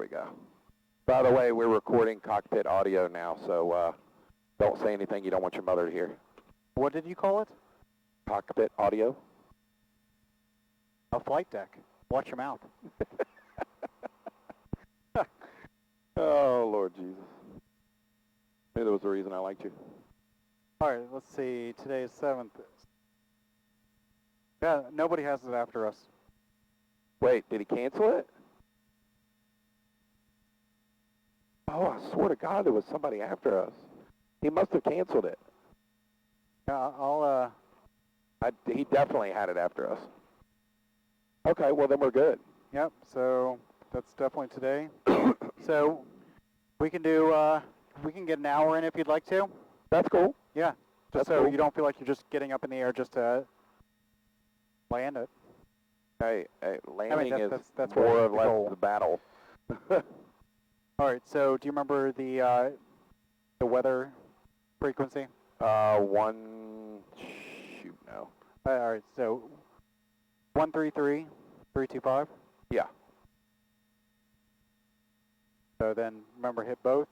we go. By the way, we're recording cockpit audio now, so don't say anything you don't want your mother to hear. What did you call it? Cockpit audio. A flight deck. Watch your mouth. Oh, Lord Jesus. Maybe there was a reason I liked you. All right, let's see. Today is 7th. Yeah, nobody has it after us. Wait, did he cancel it? Oh, I swear to God there was somebody after us. He must have canceled it. Yeah, He definitely had it after us. Okay, well then we're good. Yep, so that's definitely today. So we can do, we can get an hour in if you'd like to. That's cool. Yeah, just so you don't feel like you're just getting up in the air just to land it. Hey, landing that's more or the less goal. the battle. All right, so do you remember the weather frequency? Shoot, no. All right, so 133.325. Yeah. So then remember, hit both.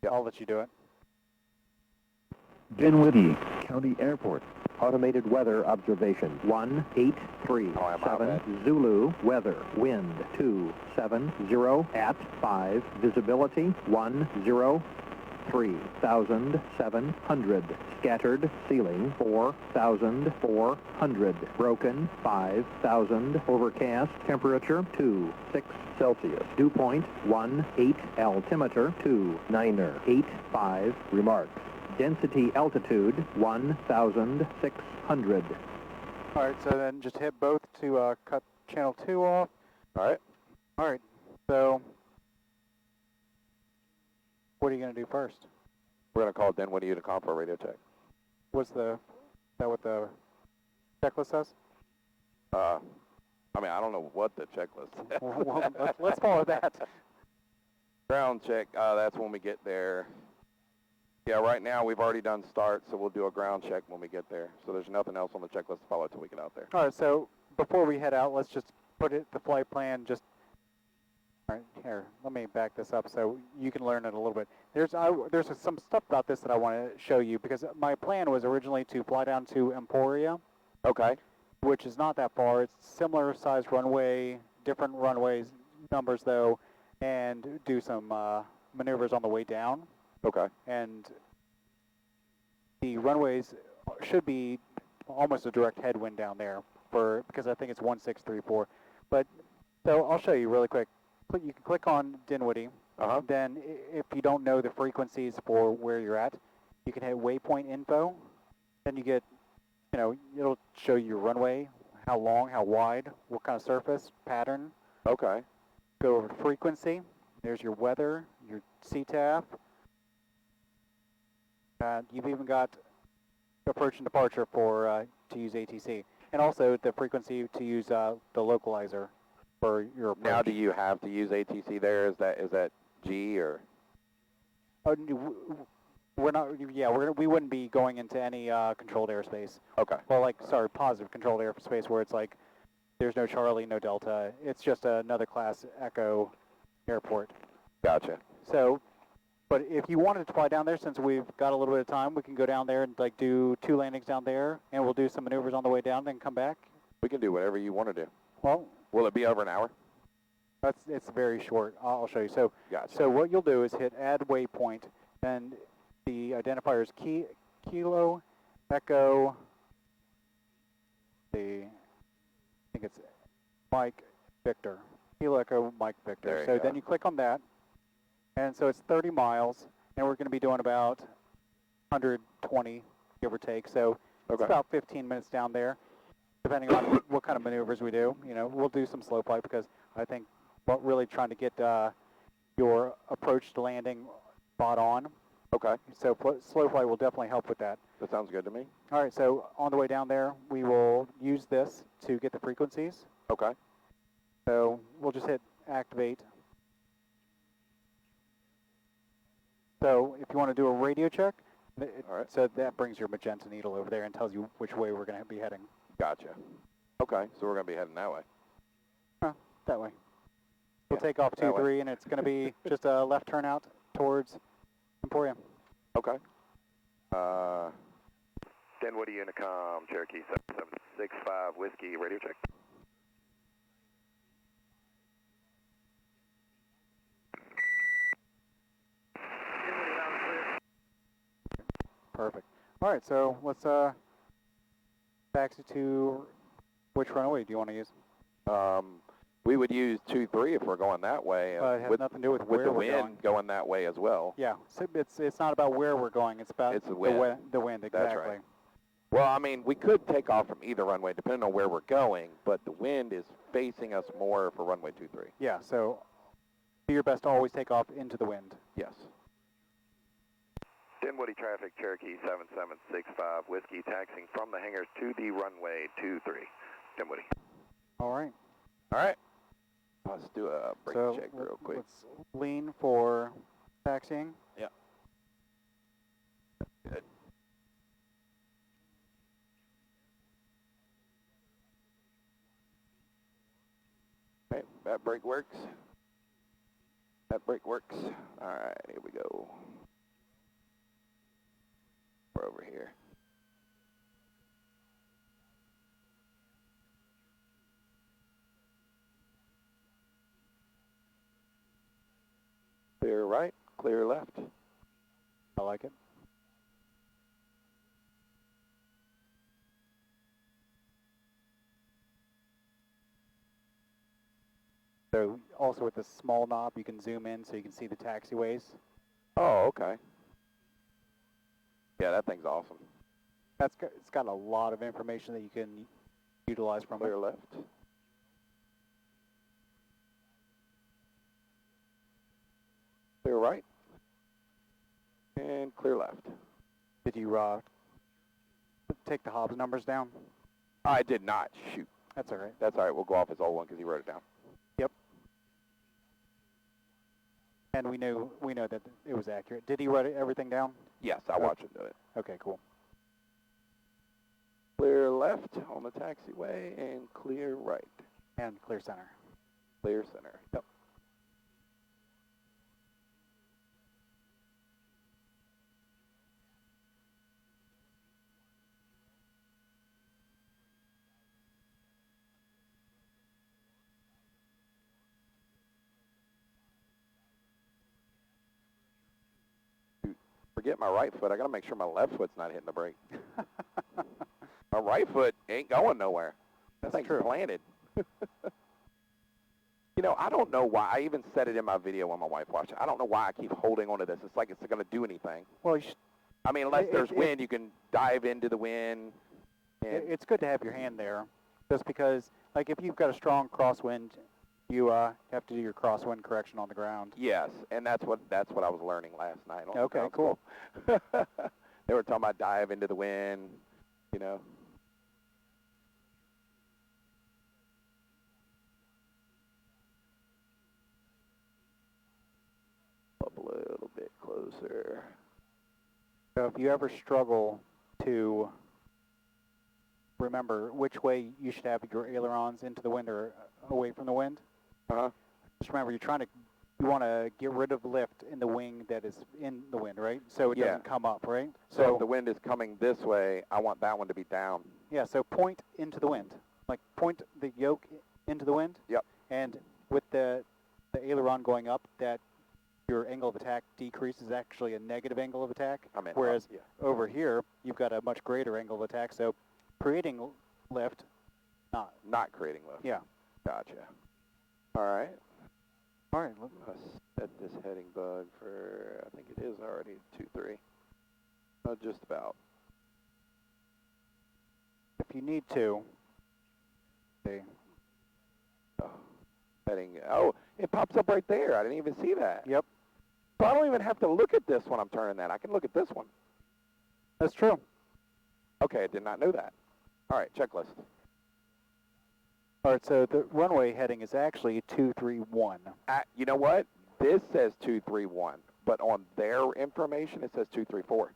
Yep. I'll let you do it. Dinwiddie County Airport. Automated weather observation 1837 Zulu weather wind 270 at 5 visibility 103,700 scattered ceiling 4,400 broken 5,000 overcast temperature 26 Celsius dew point 18 altimeter 29er 85 remarks. Density altitude 1,600. All right, so then just hit both to cut channel 2 off. All right. All right, so what are you going to do first? We're going to call Dinwiddie to call for a radio check. Is that what the checklist says? I mean, I don't know what the checklist says. Well, let's follow that. Ground check, that's when we get there. Yeah, right now we've already done start, so we'll do a ground check when we get there. So there's nothing else on the checklist to follow until we get out there. All right, so before we head out, let's just put the flight plan all right, here, let me back this up so you can learn it a little bit. There's some stuff about this that I want to show you because my plan was originally to fly down to Emporia. Okay. Which is not that far. It's similar sized runway, different runways, numbers though, and do some maneuvers on the way down. Okay. And the runways should be almost a direct headwind down there because I think it's 1634. But so I'll show you really quick. You can click on Dinwiddie. Then if you don't know the frequencies for where you're at, you can hit waypoint info. Then you get, it'll show you your runway, how long, how wide, what kind of surface, pattern. Okay. Go over frequency. There's your weather, your CTAF. You've even got approach and departure for to use ATC, and also the frequency to use the localizer for your approach. Now, do you have to use ATC there? Is that G or? We're not. Yeah, we wouldn't be going into any controlled airspace. Okay. Well, positive controlled airspace where it's like there's no Charlie, no Delta. It's just another class Echo airport. Gotcha. So. But if you wanted to fly down there, since we've got a little bit of time, we can go down there and do 2 landings down there, and we'll do some maneuvers on the way down, then come back. We can do whatever you want to do. Well, will it be over an hour? It's very short. I'll show you. So, gotcha. So what you'll do is hit add waypoint, and the identifier is Kilo Echo. I think it's Mike Victor. Kilo Echo Mike Victor. So then you click on that. And so it's 30 miles, and we're going to be doing about 120, give or take. So it's about 15 minutes down there, depending on what kind of maneuvers we do. We'll do some slow flight because I think we're really trying to get your approach to landing spot on. Okay. So slow flight will definitely help with that. That sounds good to me. All right, so on the way down there, we will use this to get the frequencies. Okay. So we'll just hit activate. So if you want to do a radio check, so that brings your magenta needle over there and tells you which way we're going to be heading. Gotcha. Okay, so we're going to be heading that way. That way. we'll take off that way. 23, and it's going to be just a left turnout towards Emporia. Okay. Dinwiddie Unicom, Cherokee 7765, Whiskey, radio check. Perfect. All right, so let's taxi to which runway do you want to use? We would use 23 if we're going that way. It has nothing to do with where the we're wind going that way as well. Yeah, so it's not about where we're going. It's about the wind. The wind, exactly. That's right. Well, I mean, we could take off from either runway depending on where we're going, but the wind is facing us more for runway 23. Yeah, so do your best to always take off into the wind. Yes. Dinwiddie traffic, Cherokee 7765, Whiskey, taxiing from the hangars to the runway 23. Dinwiddie. All right. All right. Let's do a brake check real quick. Let's lean for taxiing. Yeah. Good. Okay, that brake works. That brake works. All right, here we go. We're over here. Clear right, clear left. I like it. So also with the small knob, you can zoom in so you can see the taxiways. Oh, okay. Yeah, that thing's awesome. It's got a lot of information that you can utilize from Clear it. left. Clear right. And clear left. Did you take the Hobbs numbers down? I did not. Shoot. That's all right. That's all right. We'll go off his old one because he wrote it down. Yep. And we know that it was accurate. Did he write everything down? Yes, I watched him do it. Okay, cool. Clear left on the taxiway and clear right. And clear center. Clear center. Yep. Forget my right foot. I got to make sure my left foot's not hitting the brake. My right foot ain't going nowhere. That thing's planted. You know, I don't know why. I even said it in my video when my wife watched it. I don't know why I keep holding onto this. It's like it's going to do anything. Well, you should, I mean, unless there's wind, you can dive into the wind. And it's good to have your hand there, just because, like, if you've got a strong crosswind, you have to do your crosswind correction on the ground. yes, and that's what I was learning last night. On Okay, the cool. They were talking about dive into the wind, you know. Up a little bit closer. So if you ever struggle to remember which way you should have your ailerons, into the wind or away from the wind, just remember you want to get rid of lift in the wing that is in the wind, right? So it doesn't come up, right? So if the wind is coming this way, I want that one to be down. Yeah, so point into the wind. Like point the yoke into the wind. Yep. And with the aileron going up, that your angle of attack decreases, actually a negative angle of attack. Whereas over here, you've got a much greater angle of attack, so creating lift, not creating lift. Yeah. Gotcha. All right. All right. Let's set this heading bug for, I think it is already 2-3. Oh, just about. If you need to, see. Oh, heading, oh, it pops up right there. I didn't even see that. Yep. So I don't even have to look at this when I'm turning that. I can look at this one. That's true. Okay, I did not know that. All right, checklist. All right, so the runway heading is actually 231. You know what? This says 231, but on their information it says 234.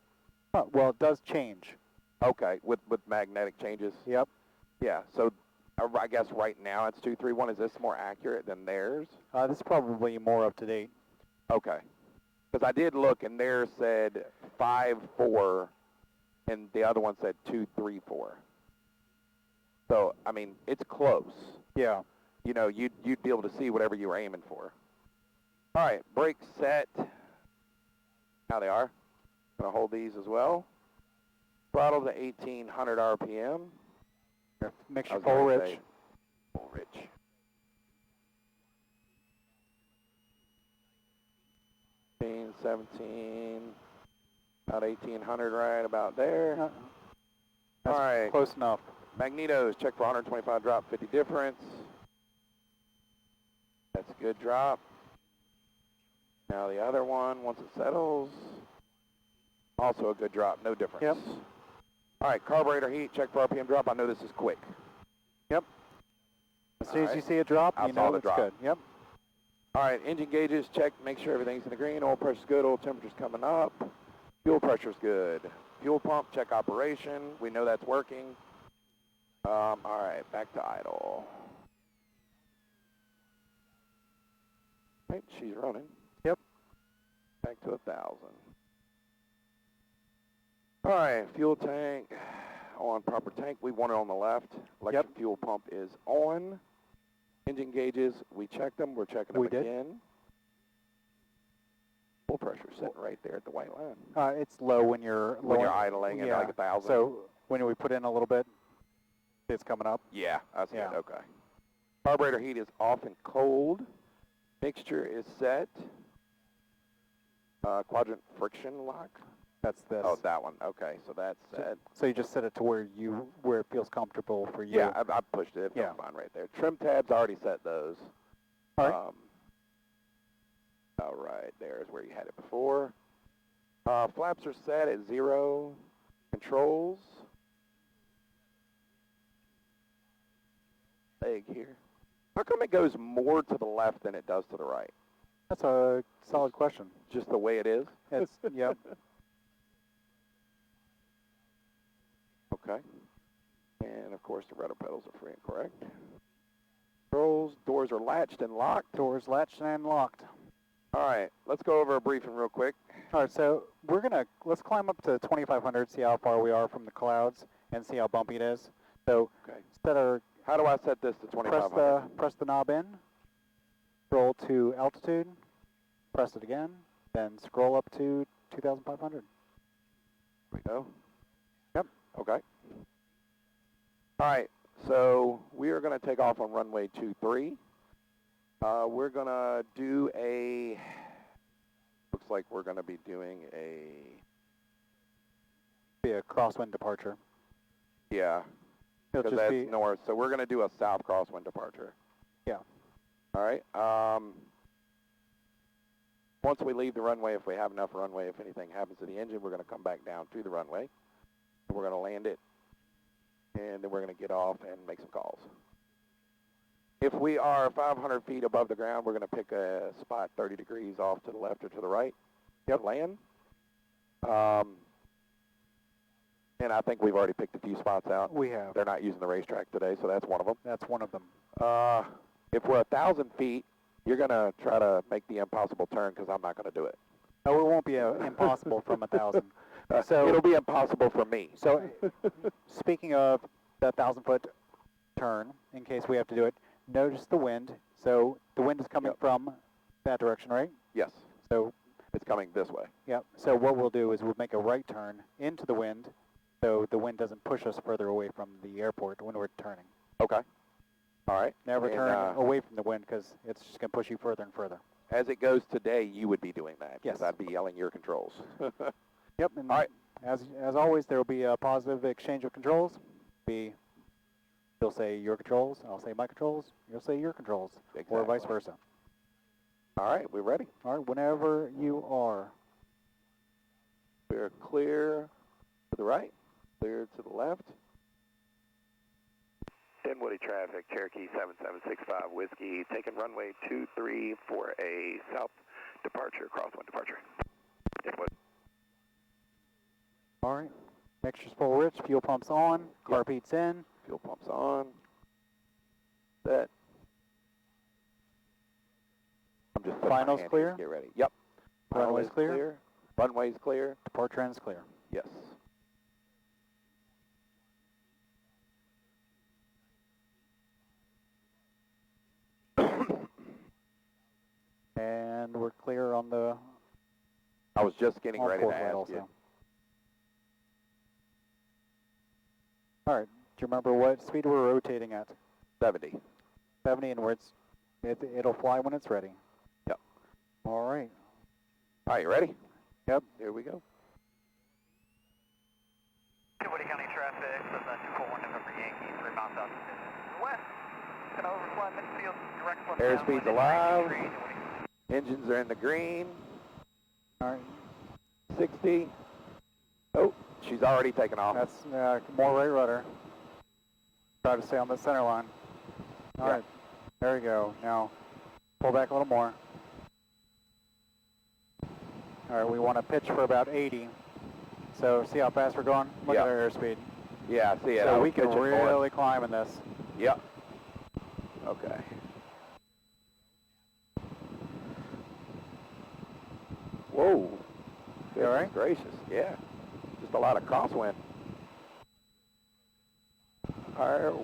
Well, it does change. Okay, with magnetic changes. Yep. Yeah. So, I guess right now it's 231. Is this more accurate than theirs? This is probably more up to date. Okay. Because I did look, and theirs said 5-4, and the other one said 2-3-4. So, I mean, it's close. Yeah. You know, you'd be able to see whatever you were aiming for. All right, brakes set. Now they are. Going to hold these as well. Throttle to 1,800 RPM. Make I sure was full gonna rich. say full rich. Fifteen, 17, about 1,800 right about there. That's All right. close enough. Magnetos, check for 125 drop, 50 difference. That's a good drop. Now the other one, once it settles, also a good drop, no difference. Yep. All right, carburetor heat, check for RPM drop. I know this is quick. Yep. As soon as All you right. see a drop, I you saw know the it's drop. good. Yep. All right, engine gauges, check, make sure everything's in the green. Oil pressure's good, oil temperature's coming up. Fuel pressure's good. Fuel pump, check operation. We know that's working. All right, back to idle. Right, she's running. Yep. Back to 1,000. All right, fuel tank on proper tank. We want it on the left. Electric fuel pump is on. Engine gauges, we checked them. We're checking them again. Fuel pressure sitting right there at the white line. It's low when you're idling at like 1,000. So when we put in a little bit, it's coming up. Yeah, that's good. Okay. Carburetor heat is off and cold. Mixture is set. Quadrant friction lock. That's this. Oh, that one. Okay, so that's set. So you just set it to where it feels comfortable for you. Yeah, I pushed it. It fine right there. Trim tabs, already set those. All right. All right, there's where you had it before. Flaps are set at 0. Controls. Leg here. How come it goes more to the left than it does to the right? That's a solid question. Just the way it is? It's yep. Okay. And of course the rudder pedals are free and correct. Controls, doors are latched and locked. Doors latched and locked. All right, let's go over a briefing real quick. All right, so let's climb up to 2,500, see how far we are from the clouds, and see how bumpy it is. So How do I set this to 2,500? press the knob in, scroll to altitude, press it again, then scroll up to 2,500. There we go. Yep. Okay. All right, so we are going to take off on runway 23. We're going to do looks like we're going to be doing Be a crosswind departure. Yeah, because that's north. So we're going to do a south crosswind departure. Yeah. All right. Once we leave the runway, if we have enough runway, if anything happens to the engine, we're going to come back down to the runway. We're going to land it, and then we're going to get off and make some calls. If we are 500 feet above the ground, we're going to pick a spot 30 degrees off to the left or to the right. Land. And I think we've already picked a few spots out. We have. They're not using the racetrack today, so that's one of them. That's one of them. If we're 1,000 feet, you're going to try to make the impossible turn because I'm not going to do it. No, it won't be impossible from 1,000. So it'll be impossible for me. So speaking of the 1,000-foot turn, in case we have to do it, notice the wind. So the wind is coming from that direction, right? Yes. So it's coming this way. Yep. So what we'll do is we'll make a right turn into the wind so the wind doesn't push us further away from the airport when we're turning. Okay. All right. Never turn away from the wind because it's just going to push you further and further. As it goes today, you would be doing that. Yes. I'd be yelling your controls. Yep. And all right. As always, there will be a positive exchange of controls. He'll say your controls, I'll say my controls, you'll say your controls, or vice versa. All right, we're ready. All right, whenever you are. We're clear to the right, clear to the left. Dinwoody traffic, Cherokee 7765 Whiskey, taking runway 23 for a south departure, crosswind departure. Dinwoody. All right, mixture's full rich, fuel pump's on, carb heat's in. Fuel pump's on. Set. I'm just putting my Finals hand clear? here to get ready. Yep. Runway's Finals clear? Runway's clear. Depart trends clear. Yes. And we're clear on the I was just getting ready to fourth light ask also. you. All right. Do you remember what speed we're rotating at? 70. 70, and where it'll fly when it's ready. Yep. All right. All right, you ready? Yep. Here we go. Woody County traffic, Cessna 241 November Yankee, 3 miles south west. Gonna overfly midfield, direct left Airspeed's alive. Engines are in the green. All right. 60. Oh, she's already taken off. That's more right rudder. Try to stay on the center line. All right. There we go. Now, pull back a little more. All right, we want to pitch for about 80. So see how fast we're going? Look at our airspeed. Yeah, I see it. So I was we can pitching really climb in this. Yep. Okay. Whoa. You all right? Goodness gracious. Yeah. Just a lot of crosswind.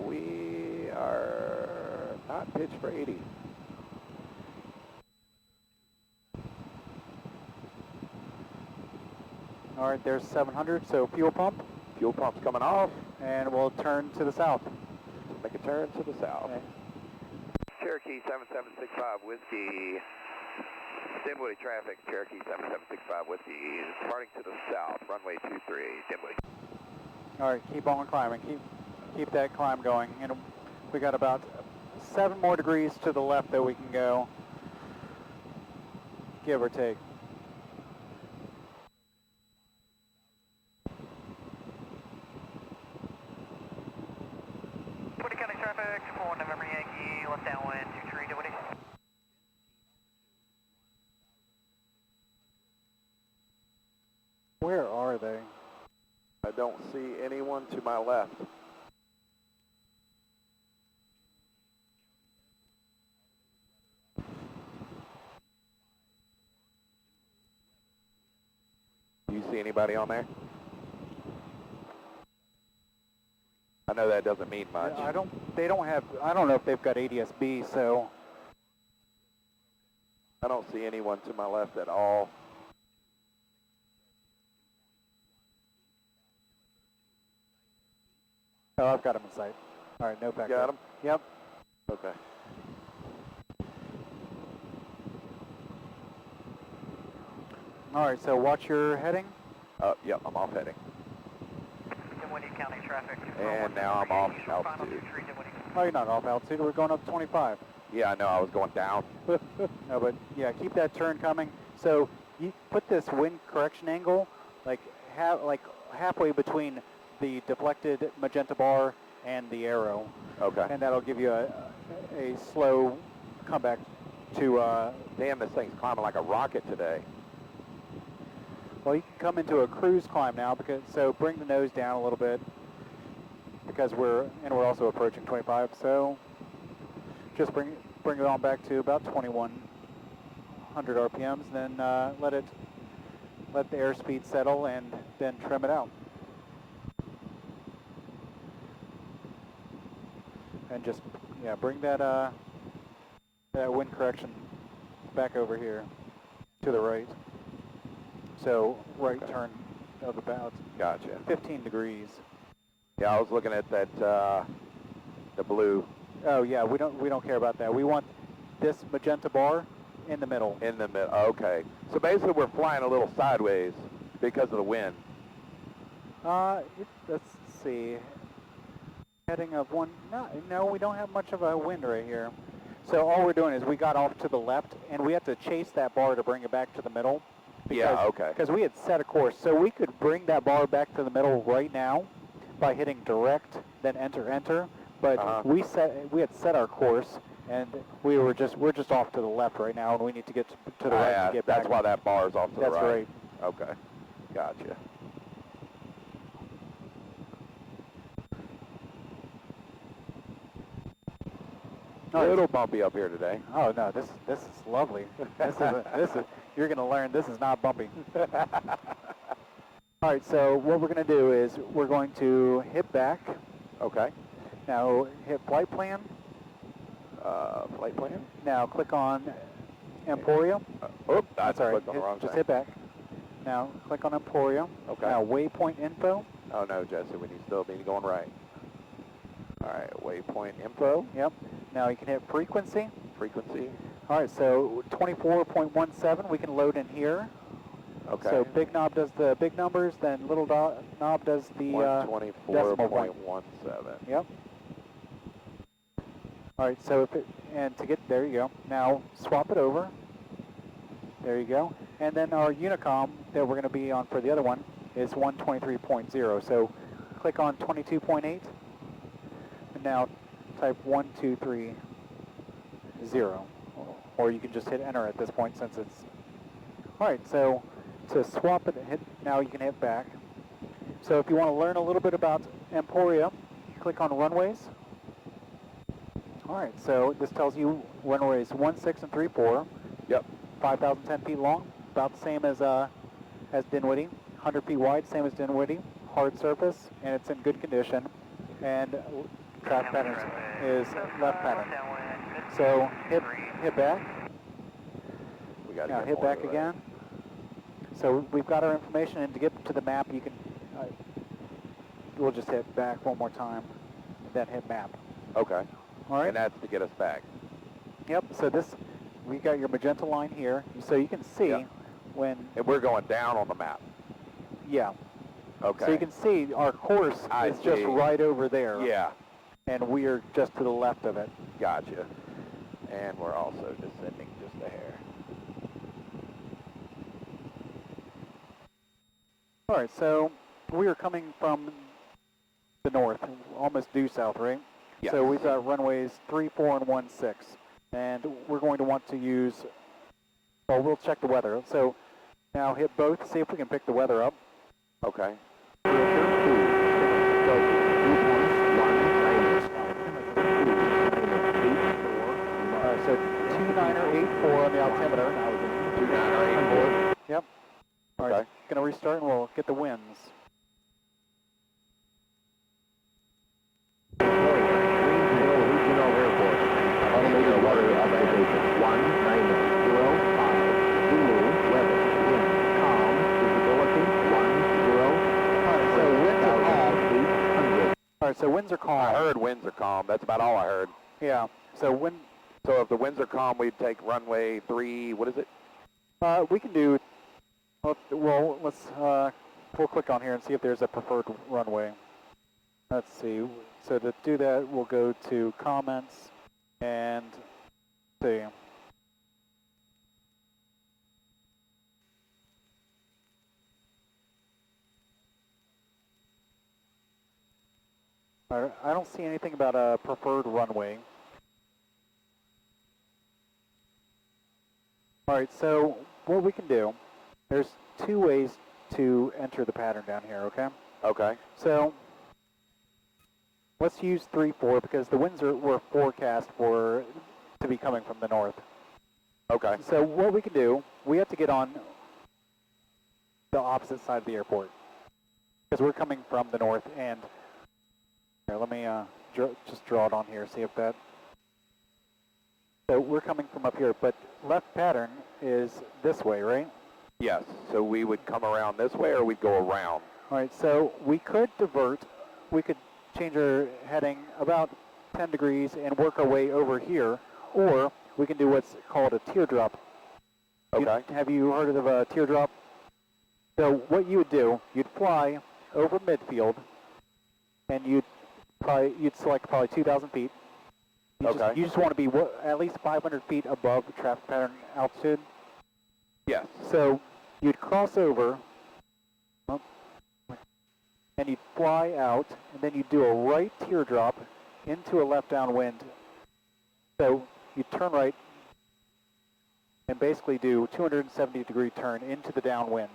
We are not pitched for 80. All right, there's 700, so fuel pump, Fuel pump's coming off. and we'll turn to the south. Make a turn to the south. Okay. Cherokee 7765 Whiskey, Dinwiddie traffic, Cherokee 7765 Whiskey, departing to the south, runway 23, Dinwiddie. All right, keep on climbing. Keep that climb going. And we got about 7 more degrees to the left that we can go, give or take. Woody County traffic, 241 November Yankee, left downwind, 23, Dinwiddie. Where are they? I don't see anyone to my left. Do you see anybody on there? I know that doesn't mean much. I don't know if they've got ADS-B, so. I don't see anyone to my left at all. Oh, I've got them in sight. All right, no factor. Got them? Yep. Okay. All right, so watch your heading. Yep, I'm off heading. Dinwiddie County traffic, And now I'm off altitude. Oh, you're not off altitude. We're going up 25. Yeah, I know, I was going down. No, but yeah, keep that turn coming. So you put this wind correction angle like halfway between the deflected magenta bar and the arrow, Okay. and that'll give you a slow comeback to. Damn, this thing's climbing like a rocket today. Well, you can come into a cruise climb now so bring the nose down a little bit because we're also approaching 25. So just bring it on back to about 2100 RPMs, then let the airspeed settle and then trim it out. And just bring that wind correction back over here to the right. So right turn of about Gotcha. 15 degrees. Yeah, I was looking at that, the blue Oh yeah, we don't care about that. We want this magenta bar in the middle. in the middle. Okay. So basically we're flying a little sideways because of the wind. Let's see. Heading of one. No, we don't have much of a wind right here. So all we're doing is we got off to the left, and we have to chase that bar to bring it back to the middle. Yeah, okay. Because we had set a course, so we could bring that bar back to the middle right now by hitting direct, then enter. But we had set our course, and we're just off to the left right now, and we need to get to the right Yeah, to get back. that's why that bar's off to That's the right. right. Okay. Gotcha. All right. little bumpy up here today. Oh no, this is lovely. This is you're going to learn this is not bumpy. All right, so what we're going to do is we're going to hit back. Okay. Now hit flight plan. Flight plan. Now click on Emporia. Oops, I That's all right. clicked on the wrong Just thing. hit back. Now click on Emporia. Okay. Now waypoint info. Oh no, Jesse, we still need to go on right. All right, waypoint info, Yep. Now you can hit frequency. frequency. All right, so 24.17 we can load in here. Okay. So big knob does the big numbers, then little knob does the decimal point. 124.17. Yep. All right, so and to get there you go. Now swap it over. There you go. And then our Unicom that we're going to be on for the other one is 123.0. So click on 22.8, and now type 1230, or you can just hit enter at this point since it's. All right, so to swap it, now you can hit back. So if you want to learn a little bit about Emporia, click on runways. All right, so this tells you runways 16 and 34. Yep. 5,010 feet long, about the same as Dinwiddie. 100 feet wide, same as Dinwiddie. Hard surface, and it's in good condition. And traffic pattern is left pattern. So hit back. We got to Now hit back again. So we've got our information, and to get to the map, you can. We'll just hit back one more time, then hit map. Okay. All right. And that's to get us back. Yep. So we got your magenta line here, so you can see when. And we're going down on the map. Yeah. Okay. So you can see our course is just right over there. Yeah. And we are just to the left of it. Gotcha. And we're also descending just a hair. All right. So we are coming from the north, almost due south, right? Yes. So we've got runways 3, 4, and 16. And we're going to want to use, well, we'll check the weather. So now hit both, see if we can pick the weather up. Okay. So 2984 on the altimeter. 2984. Yep. All right, Okay. gonna restart and we'll get the winds. Regional Airport. Automated weather observation 1905. Zulu weather. Wind calm. Visibility 10. All right, so winds are calm. I heard winds are calm. That's about all I heard. Yeah. So So if the winds are calm, we'd take runway 3, what is it? we can do. Well, let's. We'll click on here and see if there's a preferred runway. Let's see. So to do that, we'll go to comments and see. I don't see anything about a preferred runway. All right, so what we can do, there's 2 ways to enter the pattern down here, okay? Okay. So let's use 3-4 because the winds were forecast to be coming from the north. Okay. So what we can do, we have to get on the opposite side of the airport because we're coming from the north. And here, let me just draw it on here, see if that. So we're coming from up here, but left pattern is this way, right? Yes. So we would come around this way or we'd go around? All right, so we could divert. We could change our heading about 10 degrees and work our way over here, or we can do what's called a teardrop. Okay. Have you heard of a teardrop? So what you would do, you'd fly over midfield, and you'd select probably 2,000 feet. You just want to be at least 500 feet above the traffic pattern altitude. Yes. So you'd cross over, and you'd fly out, and then you'd do a right teardrop into a left downwind. So you turn right and basically do 270-degree turn into the downwind.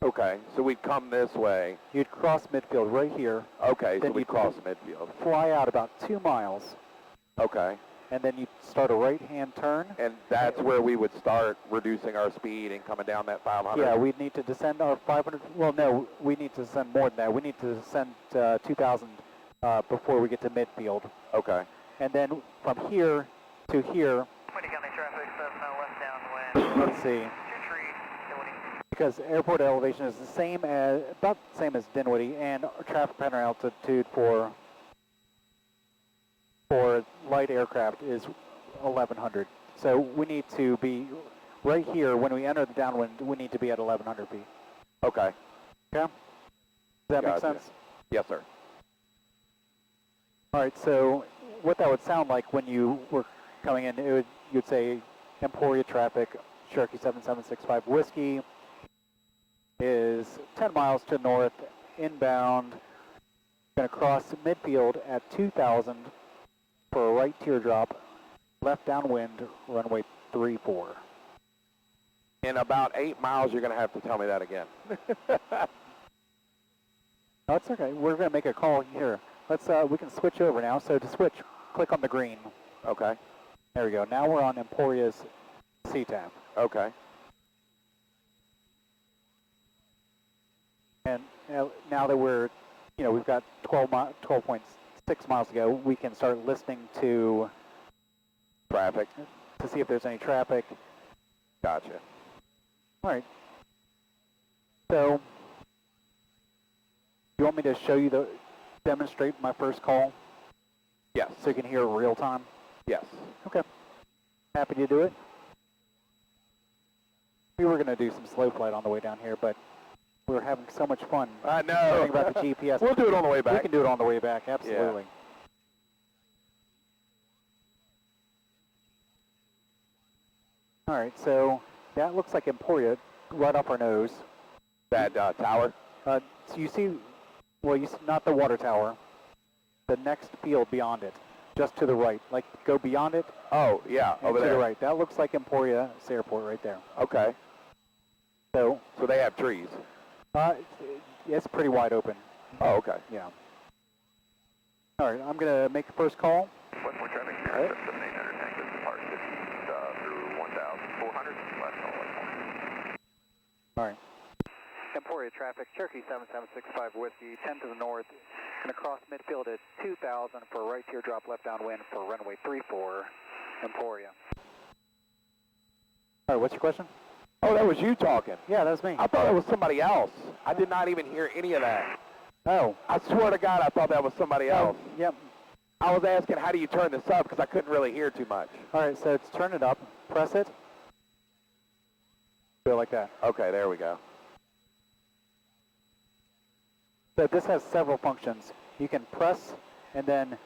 Okay. So we'd come this way. You'd cross midfield right here. Okay. Then So we'd you'd cross midfield. Fly out about 2 miles. Okay. and then you start a right-hand turn. And that's where we would start reducing our speed and coming down that 500? Yeah, we need to descend our 500. Well, no, we need to descend more than that. We need to descend 2,000 before we get to midfield. Okay. And then from here to here, County traffic, 7 west downwind. let's see, because airport elevation is the same as, about the same as Dinwiddie, and traffic pattern altitude for light aircraft is 1,100. So we need to be right here when we enter the downwind. We need to be at 1,100 feet. Okay. Okay. Does that make Gotcha. sense? Yes, sir. All right. So what that would sound like when you were coming in, you'd say Emporia traffic, Cherokee 7765 Whiskey is 10 miles to north, inbound, going to cross midfield at 2,000 for a right teardrop, left downwind, runway 34. In about 8 miles, you're going to have to tell me that again. No, it's okay. We're going to make a call here. Let's, we can switch over now. So to switch, click on the green. Okay. There we go. Now we're on Emporia's CTAP. Okay. And now that we're, we've got 12.6 miles to go, we can start listening to Traffic. see if there's any traffic. Gotcha. All right. So, you want me to show you demonstrate my first call Yes. so you can hear real time? Yes. Okay. Happy to do it. We were going to do some slow flight on the way down here, but we were having so much fun I know. learning about the GPS. We'll do it on the way back. We can do it on the way back, absolutely. All right, so that looks like Emporia right off our nose. That tower? So you see, well, you see not the water tower, the next field beyond it, just to the right. Like, go beyond it Oh, yeah, and over to there. the right. That looks like Emporia's airport right there. Okay. So, So they have trees. it's pretty wide open. Oh, okay. Yeah. All right, I'm going to make the first call. Westport traffic, All right. 7800 tank, this is part 50 through 1400, last call, left. All right. Emporia traffic, Cherokee 7765 Whiskey, 10 to the north, going to cross midfield at 2000 for a right teardrop left downwind for runway 34, Emporia. All right, what's your question? Oh, that was you talking. Yeah, that's me. I thought it was somebody else. I did not even hear any of that. Oh. I swear to God, I thought that was somebody else. Yep. I was asking, how do you turn this up? Because I couldn't really hear too much. All right, so it's turn it up, press it, do it like that. Okay, there we go. So this has several functions. You can press and then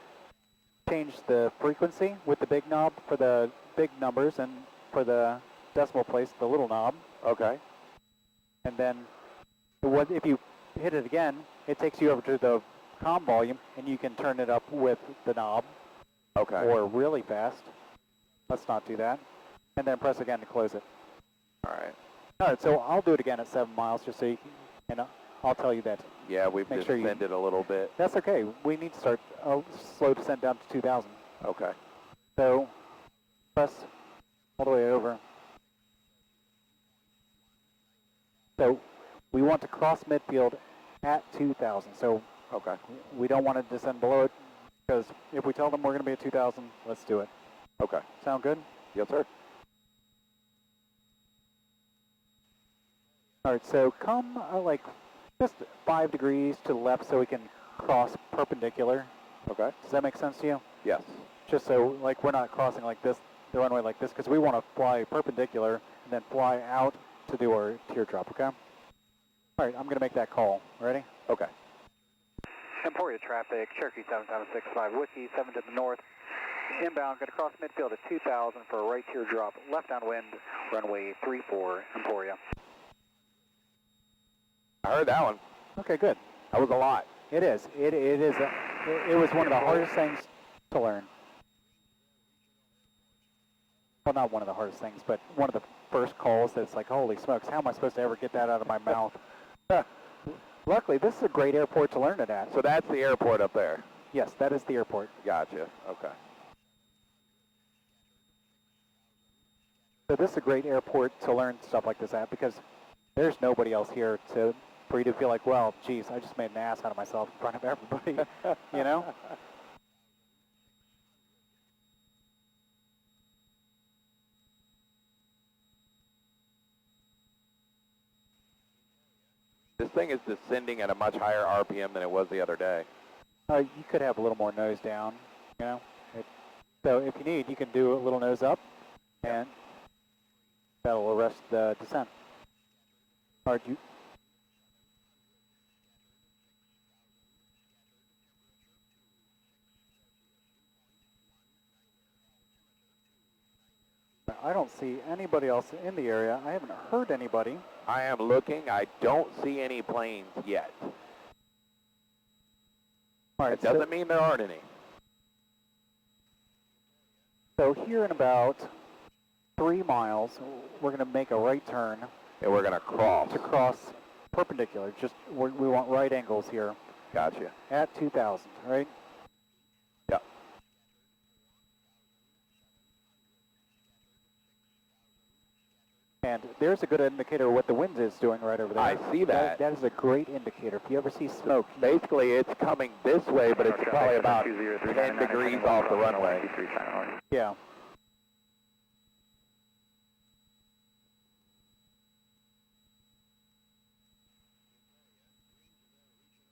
change the frequency with the big knob for the big numbers, and for the decimal place, the little knob. Okay. And then if you hit it again, it takes you over to the comm volume, and you can turn it up with the knob Okay. or really fast. Let's not do that. And then press again to close it. All right. All right, so I'll do it again at 7 miles just so you can, and I'll tell you that. Yeah, we've Make just sure you- descended a little bit. That's okay. We need to start a slow descent down to 2,000. Okay. So press all the way over. So we want to cross midfield at 2,000. So Okay. we don't want to descend below it, because if we tell them we're going to be at 2,000, let's do it. Okay. Sound good? Yes, sir. All right, so come like just 5 degrees to the left so we can cross perpendicular. Okay. Does that make sense to you? Yes. Just so like we're not crossing like this, the runway like this, because we want to fly perpendicular and then fly out to do our teardrop, okay? All right, I'm going to make that call. Ready? Okay. Emporia traffic, Cherokee 7765 Whiskey, 7 to the north, inbound, going to cross midfield at 2000 for a right teardrop left downwind, runway 34, Emporia. I heard that one. Okay, good. That was a lot. It is. It was one of the hardest things to learn. Well, not one of the hardest things, but one of the first calls that's like, holy smokes, how am I supposed to ever get that out of my mouth? Luckily, this is a great airport to learn it at. So that's the airport up there. Yes, that is the airport. Gotcha. Okay. So this is a great airport to learn stuff like this at because there's nobody else here for you to feel like, well, geez, I just made an ass out of myself in front of everybody, you know? This thing is descending at a much higher RPM than it was the other day. You could have a little more nose down, you know? So if you need, you can do a little nose up, and that'll arrest the descent. Or do you, I don't see anybody else in the area. I haven't heard anybody. I am looking. I don't see any planes yet. All right, It doesn't mean there aren't any. So here in about 3 miles, we're going to make a right turn. And we're going to cross. To cross perpendicular. Just we want right angles here. Gotcha. At 2,000, right? Yep. And there's a good indicator of what the wind is doing right over there. I see that. That is a great indicator. If you ever see smoke. Basically, it's coming this way, but it's probably about 10 degrees off the runway. Yeah.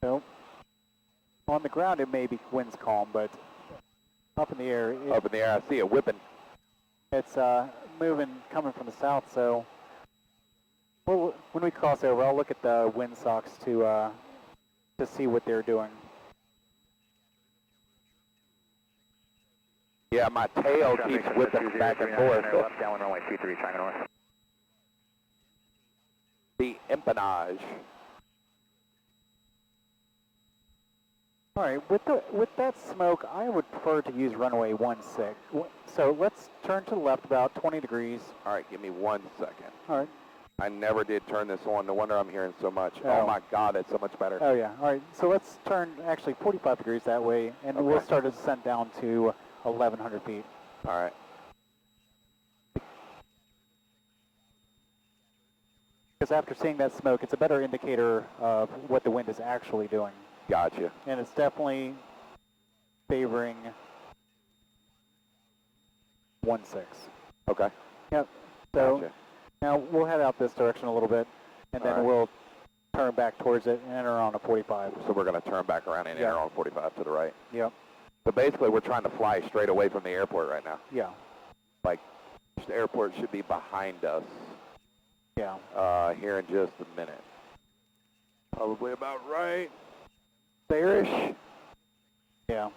So, on the ground it may be wind's calm, but up in the air, Up in the air, I see it whipping. it's moving, coming from the south. So, when we cross over, I'll look at the wind socks to see what they're doing. Yeah, my tail keeps whipping back and forth. Left downwind runway 23, China North. The empennage. All right, with that smoke, I would prefer to use runway 16. So let's turn to the left about 20 degrees. All right, give me 1 second. All right. I never did turn this on. No wonder I'm hearing so much. Oh. Oh my God, it's so much better. Oh yeah. All right. So let's turn actually 45 degrees that way, and Okay. we'll start a descent down to 1,100 feet. All right. Because after seeing that smoke, it's a better indicator of what the wind is actually doing. Gotcha. And it's definitely favoring 16. Okay. Yep. So Gotcha. now we'll head out this direction a little bit, and then All right. we'll turn back towards it and enter on a 45. So we're going to turn back around and enter on 45 to the right. Yep. So basically, we're trying to fly straight away from the airport right now. Yeah. Like, the airport should be behind us Yeah. here in just a minute. Probably about right there-ish. Yeah.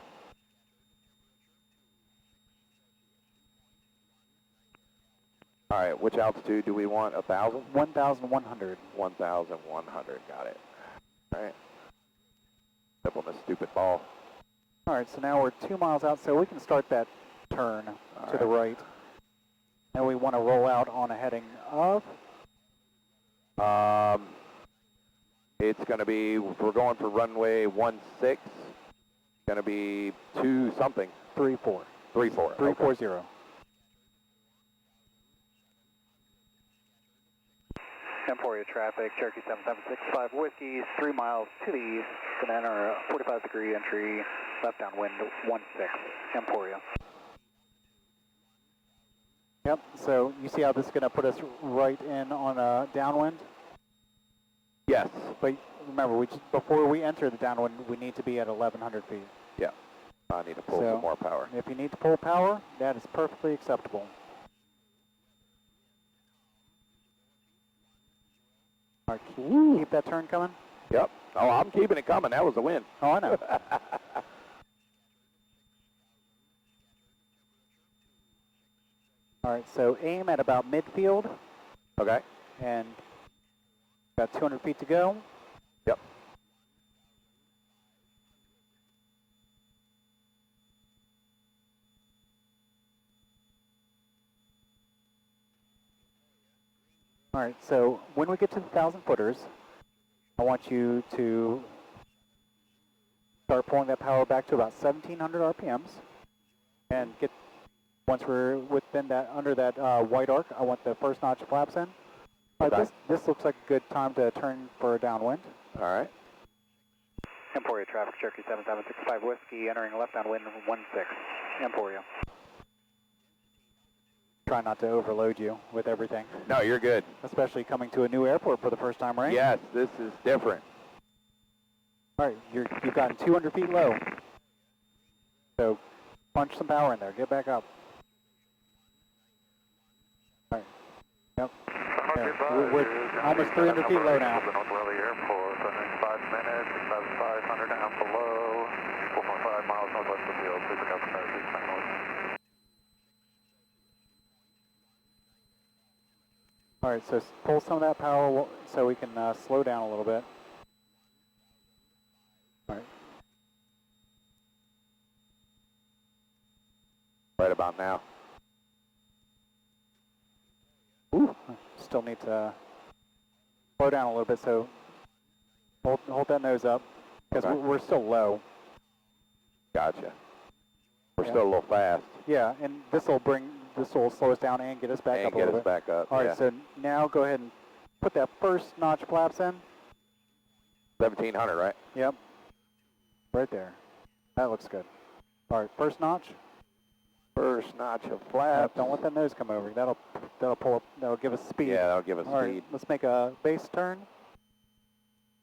All right, which altitude do we want? 1,000? 1,100. 1,100, got it. All right. Up on this stupid ball. All right, so now we're 2 miles out, so we can start that turn to the right. And we want to roll out on a heading of? It's going to be, if we're going for runway 16, it's going to be 2 something. 34. 34. 340. Emporia traffic, Cherokee 7765 Whiskey, 3 miles to the east, going to enter a 45-degree entry, left downwind 16, Emporia. Yep, so you see how this is going to put us right in on a downwind? Yes. But remember, before we enter the downwind, we need to be at 1,100 feet. Yeah. I need to pull So, some more power. If you need to pull power, that is perfectly acceptable. All right, keep that turn coming. Yep. Oh, I'm keeping it coming. That was a win. Oh, I know. All right, so aim at about midfield, Okay. and got 200 feet to go. Yep. All right, so when we get to the 1,000-footers, I want you to start pulling that power back to about 1,700 RPMs and get Once we're within that, under that white arc, I want the first notch flaps in. All right, Okay. this looks like a good time to turn for a downwind. All right. Emporia traffic, Cherokee 7765 Whiskey, entering left downwind 16. Emporia. Try not to overload you with everything, No, you're good. especially coming to a new airport for the first time, right? Yes, this is different. All right, you've gotten 200 feet low. So punch some power in there. Get back up. All right. Yep. Yeah. We're almost 300 feet low now. North Raleigh Airport, in 5 minutes, about 500 down below, 4.5 miles northwest of the field. Please look out for fire, please turn north. All right, so pull some of that power so we can slow down a little bit. All right. Right about now. Ooh, still need to slow down a little bit, so hold that nose up, because Okay. we're still low. Gotcha. We're Yeah. still a little fast. Yeah, and this will slow us down and get us back And up a get little us bit. back up. All right, yeah. so now go ahead and put that first notch flaps in. 1700, right? Yep, right there. That looks good. All right, first notch. First notch of flaps. Don't let that nose come over. That'll pull up. That'll give us speed. Yeah, that'll give us All speed. right, let's make a base turn.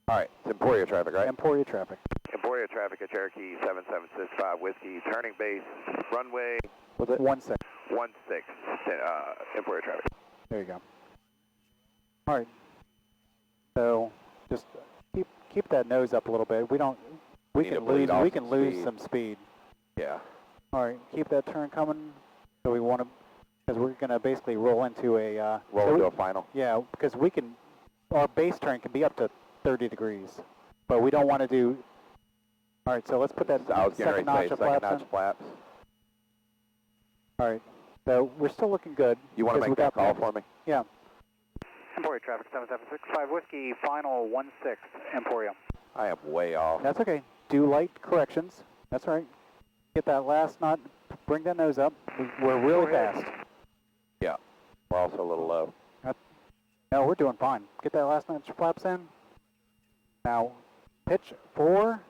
All right, it's Emporia traffic, right? Emporia traffic. Emporia traffic at Cherokee 7765 Whiskey, turning base, runway Was it? 16. 16, Emporia traffic. There you go. All right. So just keep that nose up a little bit. We Need to bleed off some lose speed. some speed. Yeah. All right, keep that turn coming. So we want to, because we're going to basically roll into a Roll into a final. yeah, because our base turn can be up to 30 degrees, but we don't want to do. All right, so let's put that I was getting second ready notch to say of second flaps notch in. flaps. All right, so we're still looking good. You want to because make we that got call flaps. for me? Yeah. Emporia traffic 7765 Whiskey, final 16, Emporia. I am way off. That's okay. Do light corrections. That's all right. Get that last knot. Bring that nose up. We're really fast. Yeah. We're also a little low. No, we're doing fine. Get that last notch flaps in. Now, pitch 4.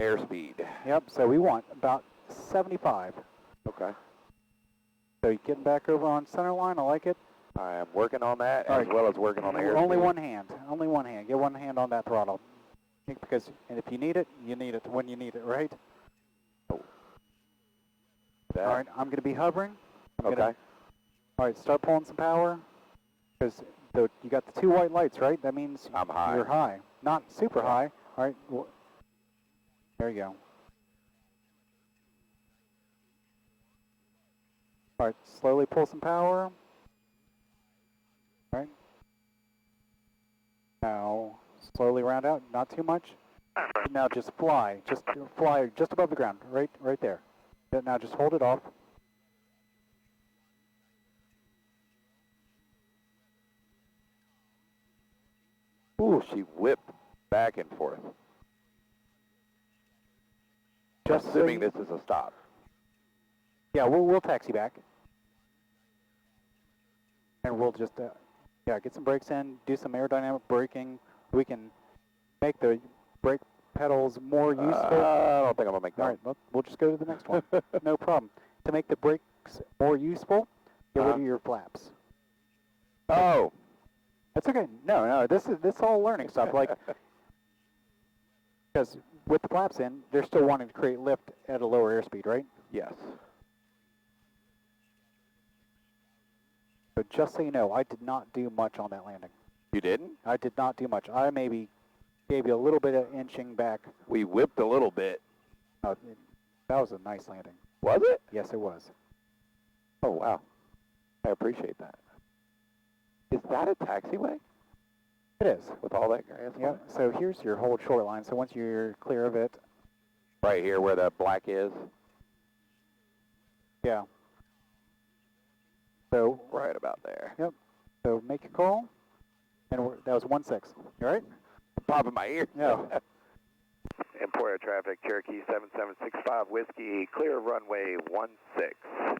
Airspeed. Yep, so we want about 75. Okay. So you're getting back over on center line. I like it. I am working on that All as right. well as working on the airspeed. Only one hand. Only one hand. Get one hand on that throttle. Because and if you need it when you need it, right? That. All right, I'm going to be hovering. Okay. All right, start pulling some power. Because you got the 2 white lights, right? That means I'm high. you're high. Not super Yeah. high. All right, there you go. All right, slowly pull some power. All right. Now, slowly round out, not too much. Now just fly just above the ground, right there. Now just hold it off. Ooh, she whipped back and forth. Just so Assuming you- this is a stop. Yeah, we'll taxi back. And we'll just, get some brakes in, do some aerodynamic braking. We can make the brake pedals more useful. I don't think I'm going to make that. All right, we'll just go to the next one. No problem. To make the brakes more useful, get rid of your flaps. Oh. That's okay. No, this is all learning stuff. Like, because with the flaps in, they're still wanting to create lift at a lower airspeed, right? Yes. But just so you know, I did not do much on that landing. You didn't? I did not do much. I maybe gave you a little bit of inching back. We whipped a little bit. That was a nice landing. Was it? Yes, it was. Oh, wow. I appreciate that. Is that a taxiway It is. with all that grass? on Yeah. it? So here's your whole shoreline. So once you're clear of it, Right here where the black is? yeah. So Right about there. yep. So make your call, and that was 16. You all right? Popping my ear. Yeah. Emporia traffic, Cherokee 7765 Whiskey, clear runway 16.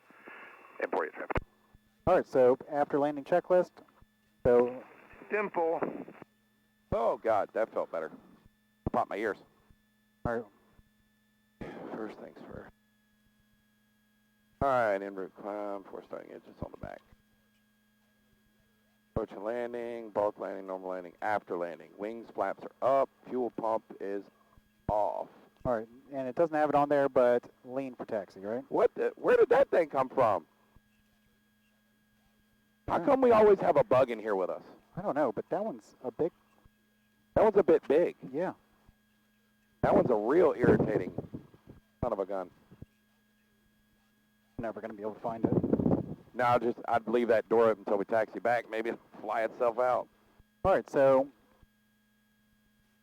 All right, so after landing checklist, so Simple. Oh, God, that felt better. Pop my ears. all right, First things first. All right, en route climb, 4 starting engines on the back. Approach and landing, bulk landing, normal landing, after landing. Wings, flaps are up, fuel pump is off. all right, and it doesn't have it on there, but lean for taxi, right? Where did that thing come from? How come we always have a bug in here with us? I don't know, but that one's a bit, That one's a bit big. yeah. That one's a real irritating son of a gun. Never going to be able to find it. No, I'd leave that door open until we taxi back. Maybe it'll fly itself out. All right, so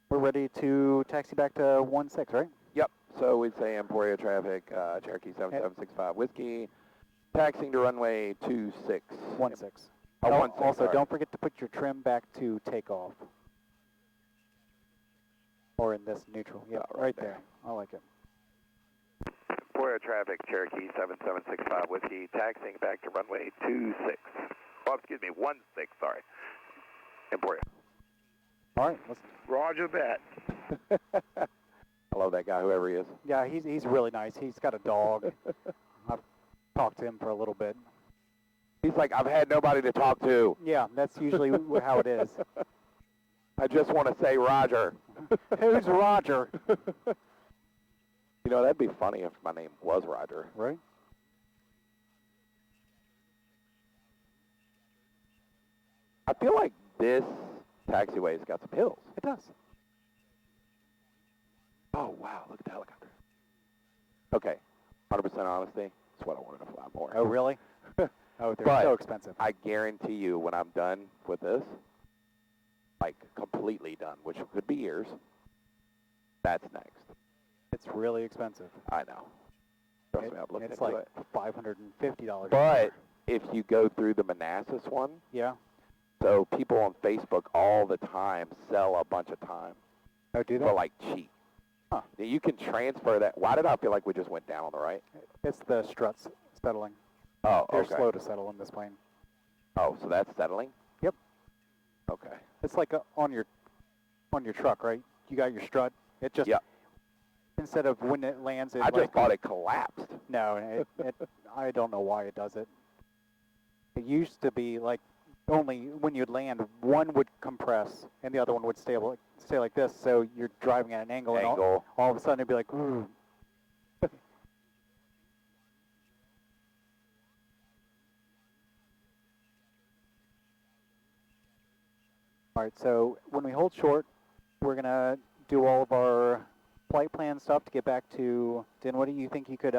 we're ready to taxi back to 16, right? Yep. So we'd say Emporia traffic, Cherokee 7765 Whiskey, taxiing to runway 26. 16. Oh, Oh, 16, also, sorry. don't forget to put your trim back to takeoff. Or in this neutral. Yeah, Oh, right right there. I like it. Emporia traffic, Cherokee 7765 Whiskey, taxiing back to runway 26. Oh, excuse me, 16, sorry. Emporia. All right, let's. Roger that. I love that guy, whoever he is. Yeah, he's really nice. He's got a dog. I've talked to him for a little bit. He's like, I've had nobody to talk to. Yeah, that's usually how it is. I just want to say Roger. Who's Roger? You know, that'd be funny if my name was Roger. Right? I feel like this taxiway's got some hills. It does. Oh, wow, look at the helicopter. Okay, 100% honesty, that's what I wanted to fly more. Oh, really? Oh, they're But so expensive. I guarantee you when I'm done with this, like completely done, which could be years, that's next. It's really expensive. I know. Trust me, I've looked It's into like it. $550. But if you go through the Manassas one, Yeah. so people on Facebook all the time sell a bunch of time Oh, do they? for like cheap. Huh. Now, you can transfer that. Why did I feel like we just went down on the right? It's the struts settling. Oh, They're okay. slow to settle in this plane. Oh, so that's settling? Yep. Okay. It's like on your truck, right? You got your strut. It just Yep. instead of when it lands, it I like, just thought it collapsed. no. I don't know why it does it. It used to be like only when you'd land, one would compress and the other one would stay like this. So you're driving at an angle, and all of a sudden it'd be like, ooh. All right, so when we hold short, we're going to do all of our flight plan stuff to get back to Dinwiddie. You think you could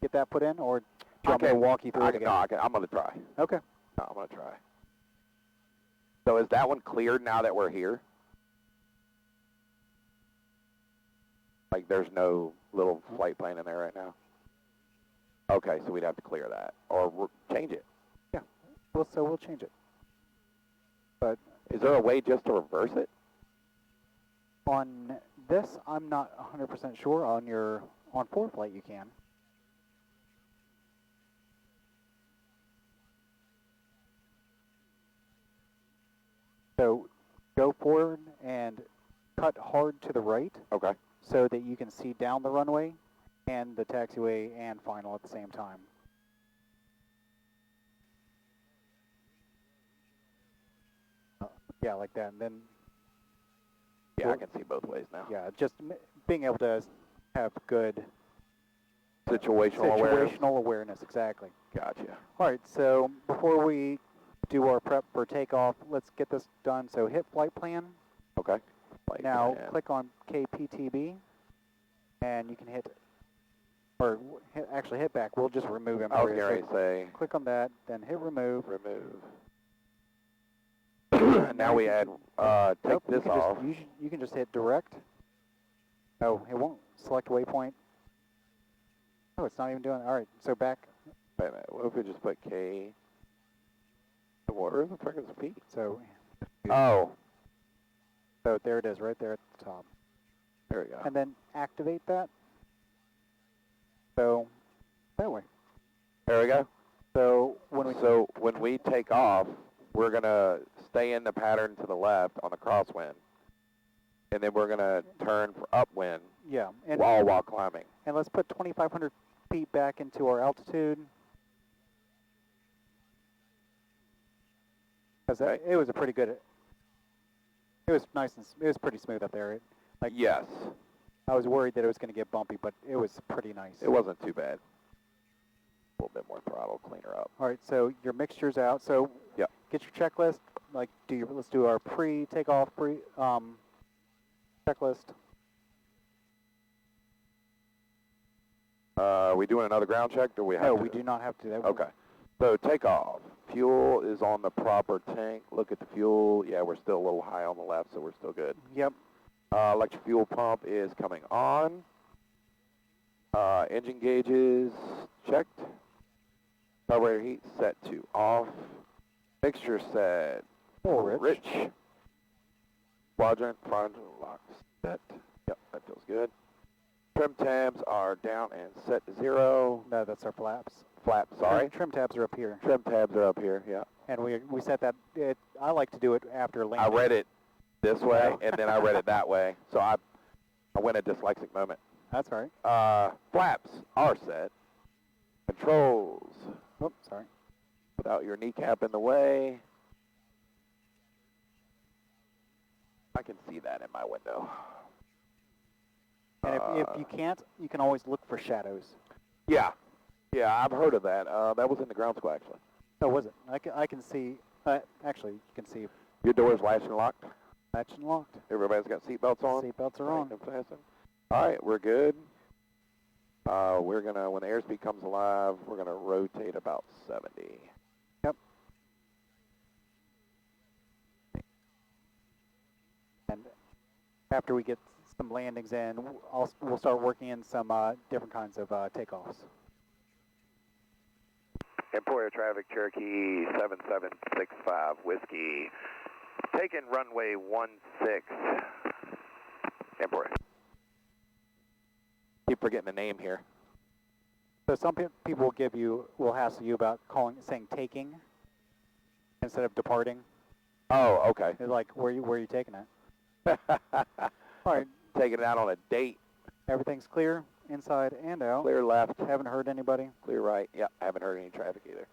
get that put in, or do you want me to walk you through it again? I'm going to try. Okay. No, I'm going to try. So is that one cleared now that we're here? Like there's no little flight plane in there right now? Okay, so we'd have to clear that or change it. Yeah, so we'll change it. But Is there a way just to reverse it? on this, I'm not 100% sure. On 4-flight, you can. So go forward and cut hard to the right Okay. so that you can see down the runway and the taxiway and final at the same time. Yeah, like that. And then, Yeah, I can see both ways now. yeah, just being able to have good Situational awareness, exactly. Gotcha. All right, so before we do our prep for takeoff, let's get this done. So hit flight plan. Okay. Flight Now plan. click on KPTB, and you can hit, or actually hit back. We'll just remove him. I was going to say Click on that, then hit remove. remove. Now we add, take Nope, this off. You can just hit direct. Oh, it won't select waypoint. Oh, it's not even doing it. All right, so back. Wait a minute. What if we just put K? Where the frick is the P? So, Oh, so there it is, right there at the top. there we go. And then activate that. So that way. There we go. So So when we take off, we're going to stay in the pattern to the left on the crosswind. And then we're going to turn for upwind yeah, and while climbing. and let's put 2,500 feet back into our altitude. Because Okay. it was a pretty good. It was nice and it was pretty smooth up there. Like Yes. I was worried that it was going to get bumpy, but it was pretty nice. It wasn't too bad. A little bit more throttle, clean her up. All right, so your mixture's out. So Yep. get your checklist. Like, let's do our pre-takeoff checklist. Are we doing another ground check? Do we have No, to? we do not have to do that. Okay. So takeoff. Fuel is on the proper tank. Look at the fuel. Yeah, we're still a little high on the left, so we're still good. Yep. Electric fuel pump is coming on. Engine gauges checked. Carburetor heat set to off. Mixture set Full rich. Quadrant frontal lock set. Yep, that feels good. Trim tabs are down and set to 0. No, that's our flaps. Flaps, sorry. Trim tabs are up here. Trim tabs are up here, yeah. And we set that. I like to do it after landing. I read it this way, and then I read it that way. So I went a dyslexic moment. That's all right. Flaps are set. Controls. Oops, sorry. Without your kneecap in the way. I can see that in my window. And if you can't, you can always look for shadows. Yeah. Yeah, I've heard of that. That was in the ground school, actually. Oh, was it? I can see. Actually, you can see Your door's latched and locked. latch and locked. Everybody's got seatbelts on. Seatbelts are Right, on. and fastened. All right, we're good. We're going to, when the airspeed comes alive, we're going to rotate about 70. Yep. And after we get some landings in, we'll start working in some different kinds of takeoffs. Emporia traffic, Cherokee 7765 Whiskey. Taking runway 16. Emporia. Keep forgetting the name here. So some people will hassle you about saying taking instead of departing. Oh, okay. They're like, where are you taking it? All right, Taking it out on a date. everything's clear inside and out. Clear left, Haven't heard anybody. clear right. Yeah, I haven't heard any traffic either.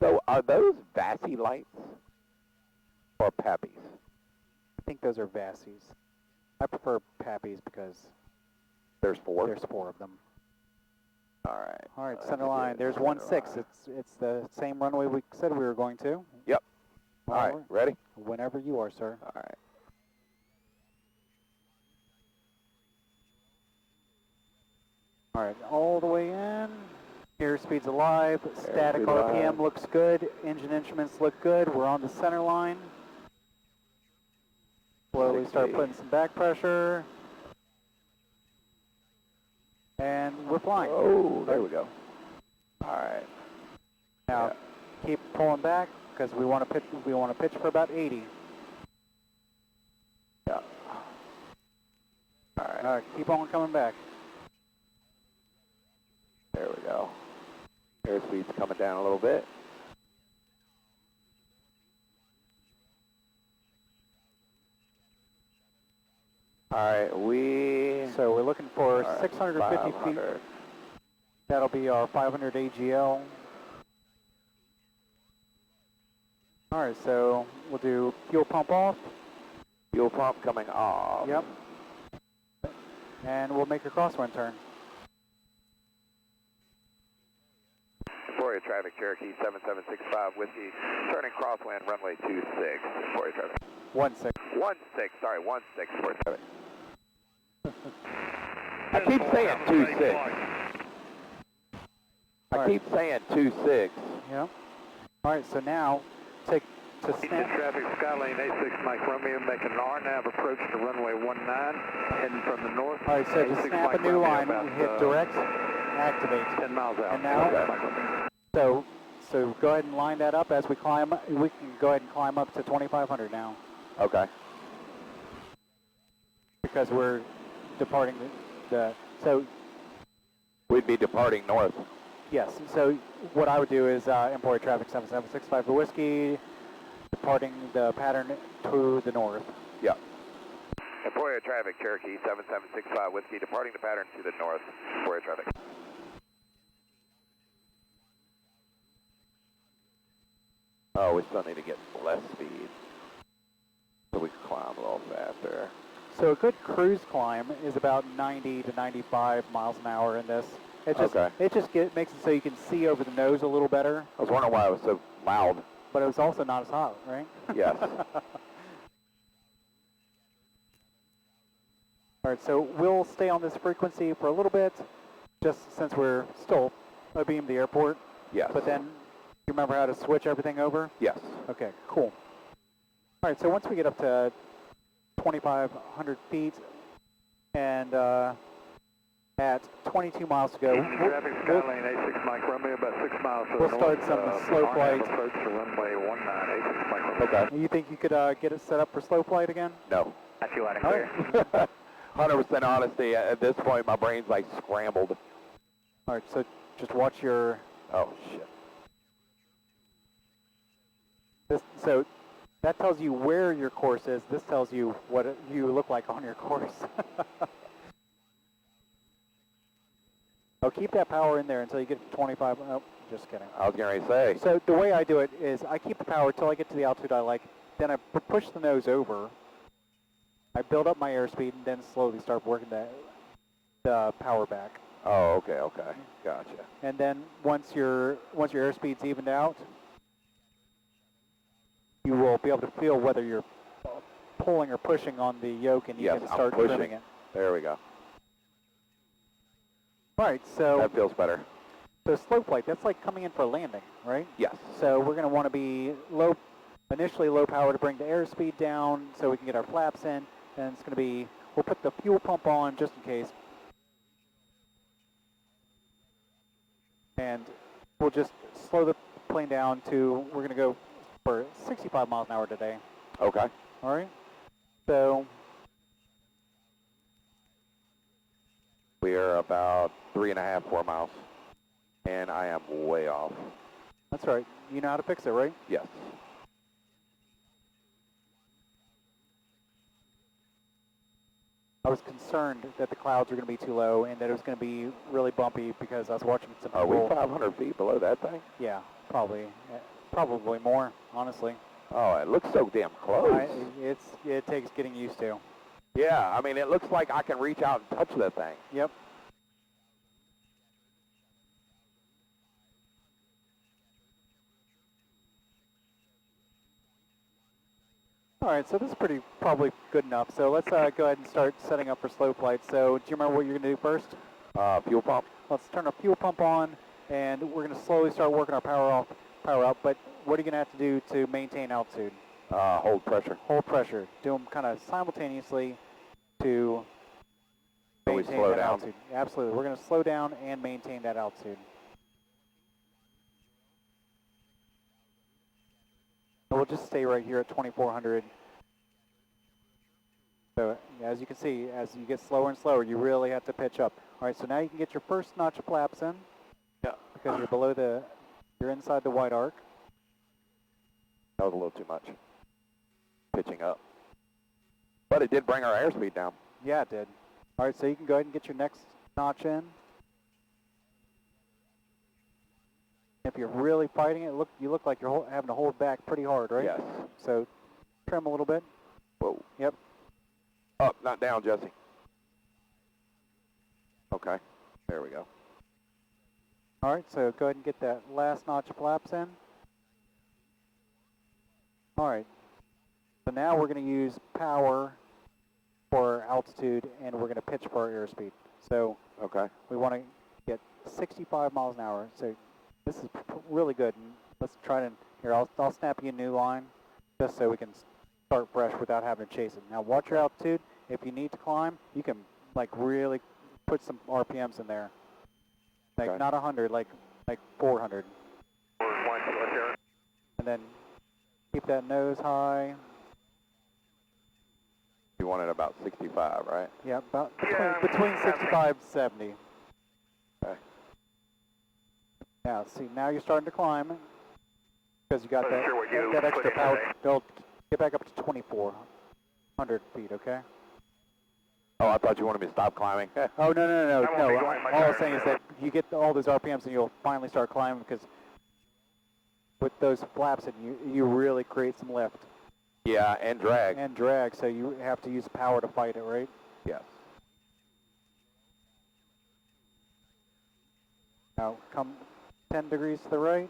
So are those VASI lights or PAPIs? I think those are Vassies. I prefer Pappies because There's 4. there's 4 of them. All right. All right, That's center line. good. There's Center 16. line. It's the same runway we said we were going to. Yep. All right, ready? Whenever you are, sir. All right. All right, all the way in. Airspeed's alive. Static Airspeed RPM alive. looks good. Engine instruments look good. We're on the center line. Slowly start 60. putting some back pressure. And we're flying. Oh, there we go. All right. Now, keep pulling back because we want to pitch. We want to pitch for about 80. Yeah. All right. All right, keep on coming back. There we go. Airspeed's coming down a little bit. All right, So we're looking for all right, 650 feet. 500. That'll be our 500 AGL. All right, so we'll do fuel pump off. Fuel pump coming off. Yep. And we'll make a crosswind turn. Emporia traffic, Cherokee 7765 Whiskey. Turning crosswind, runway 26. Emporia traffic. 16. 16, sorry, 16. Emporia traffic. I keep saying 26. I All right. keep saying 26. Yep. All right, so now to Eastern snap. traffic, Skylane 86 Mike Romeo, making an RNAV approach to runway 19, heading from the north. All right, so to 86 snap a Mike new Romeo, line, about, we hit direct, activate. 10 miles out. And now- Okay. Mike Romeo. So go ahead and line that up as we climb. We can go ahead and climb up to 2,500 now Okay. because we're departing so We'd be departing north. Yes. So what I would do is import traffic 7765 for whiskey, departing the pattern to the north. Yeah. Emporia traffic, Cherokee 7765 whiskey, departing the pattern to the north. Emporia traffic. Oh, we still need to get less speed so we can climb a little faster. So a good cruise climb is about 90 to 95 miles an hour in this. It just makes it so you can see over the nose a little better. I was wondering why it was so loud. But it was also not as hot, right? Yes. All right, so we'll stay on this frequency for a little bit, just since we're still abeam the airport. Yes. But then, you remember how to switch everything over? Yes. Okay, cool. All right, so once we get up to 2,500 feet and at 22 miles to go, Traffic Skylane A6 Mike Romeo, about 6 miles to the we'll north. start some slow flight. Approach to runway 19, A6 Mike Romeo. Okay. You think you could get it set up for slow flight again? No. I feel out of All clear. right. 100% honesty. At this point, my brain's like scrambled. All right, so just watch your... Oh, shit. So that tells you where your course is. This tells you what you look like on your course. Oh, keep that power in there until you get to 25. Oh, just kidding. I was going to say. So the way I do it is I keep the power until I get to the altitude I like. Then I push the nose over. I build up my airspeed and then slowly start working the power back. Oh, okay. Gotcha. And then once your airspeed's evened out, you will be able to feel whether you're pulling or pushing on the yoke, and you Yes, can I'm start pushing. trimming it. There we go. All right, so That feels better. so slow flight, that's like coming in for a landing, right? Yes. So we're going to want to be initially low power to bring the airspeed down so we can get our flaps in. And it's going to be, we'll put the fuel pump on just in case. And we'll just slow the plane down to, we're going to go for 65 miles an hour today. Okay. All right? So We are about 3.5, 4 miles. And I am way off. that's right. You know how to fix it, right? Yes. I was concerned that the clouds were going to be too low and that it was going to be really bumpy because I was watching some Are we people. 500 feet below that thing? Yeah, probably. Probably more, honestly. Oh, it looks so damn close. It takes getting used to. Yeah, I mean, it looks like I can reach out and touch that thing. Yep. All right, so this is probably good enough. So let's go ahead and start setting up for slow flight. So do you remember what you're going to do first? Fuel pump. Let's turn our fuel pump on, and we're going to slowly start working our power up. But what are you going to have to do to maintain altitude? Hold pressure. Hold pressure. Do them kind of simultaneously to So we maintain slow that down? altitude. Absolutely. We're going to slow down and maintain that altitude. So we'll just stay right here at 2,400. So as you can see, as you get slower and slower, you really have to pitch up. All right, so now you can get your first notch of flaps in. Yeah. Because you're inside the white arc. That was a little too much. Pitching up. But it did bring our airspeed down. Yeah, it did. All right, so you can go ahead and get your next notch in. If you're really fighting it, you look like you're having to hold back pretty hard, right? Yes. So trim a little bit. Whoa. Yep. Up, not down, Jesse. Okay. There we go. All right, so go ahead and get that last notch of flaps in. All right. So now we're going to use power for altitude, and we're going to pitch for our airspeed. So Okay. we want to get 65 miles an hour. So this is really good. And let's try to, here, I'll snap you a new line just so we can start fresh without having to chase it. Now watch your altitude. If you need to climb, you can like really put some RPMs in there. Like Okay. not 100, like 400. And then keep that nose high. You wanted about 65, right? Yeah, about between 65 and 70. Okay. Now, see, now you're starting to climb because you got Wasn't that, sure what you that put extra in power. today. They'll get back up to 2,400 feet, okay? Oh, I thought you wanted me to stop climbing. Oh, no. I won't be going much All I was higher saying is than that you get all those RPMs and you'll finally start climbing because with those flaps, you really create some lift. Yeah, and drag. And drag, so you have to use power to fight it, right? Yes. Now, come 10 degrees to the right.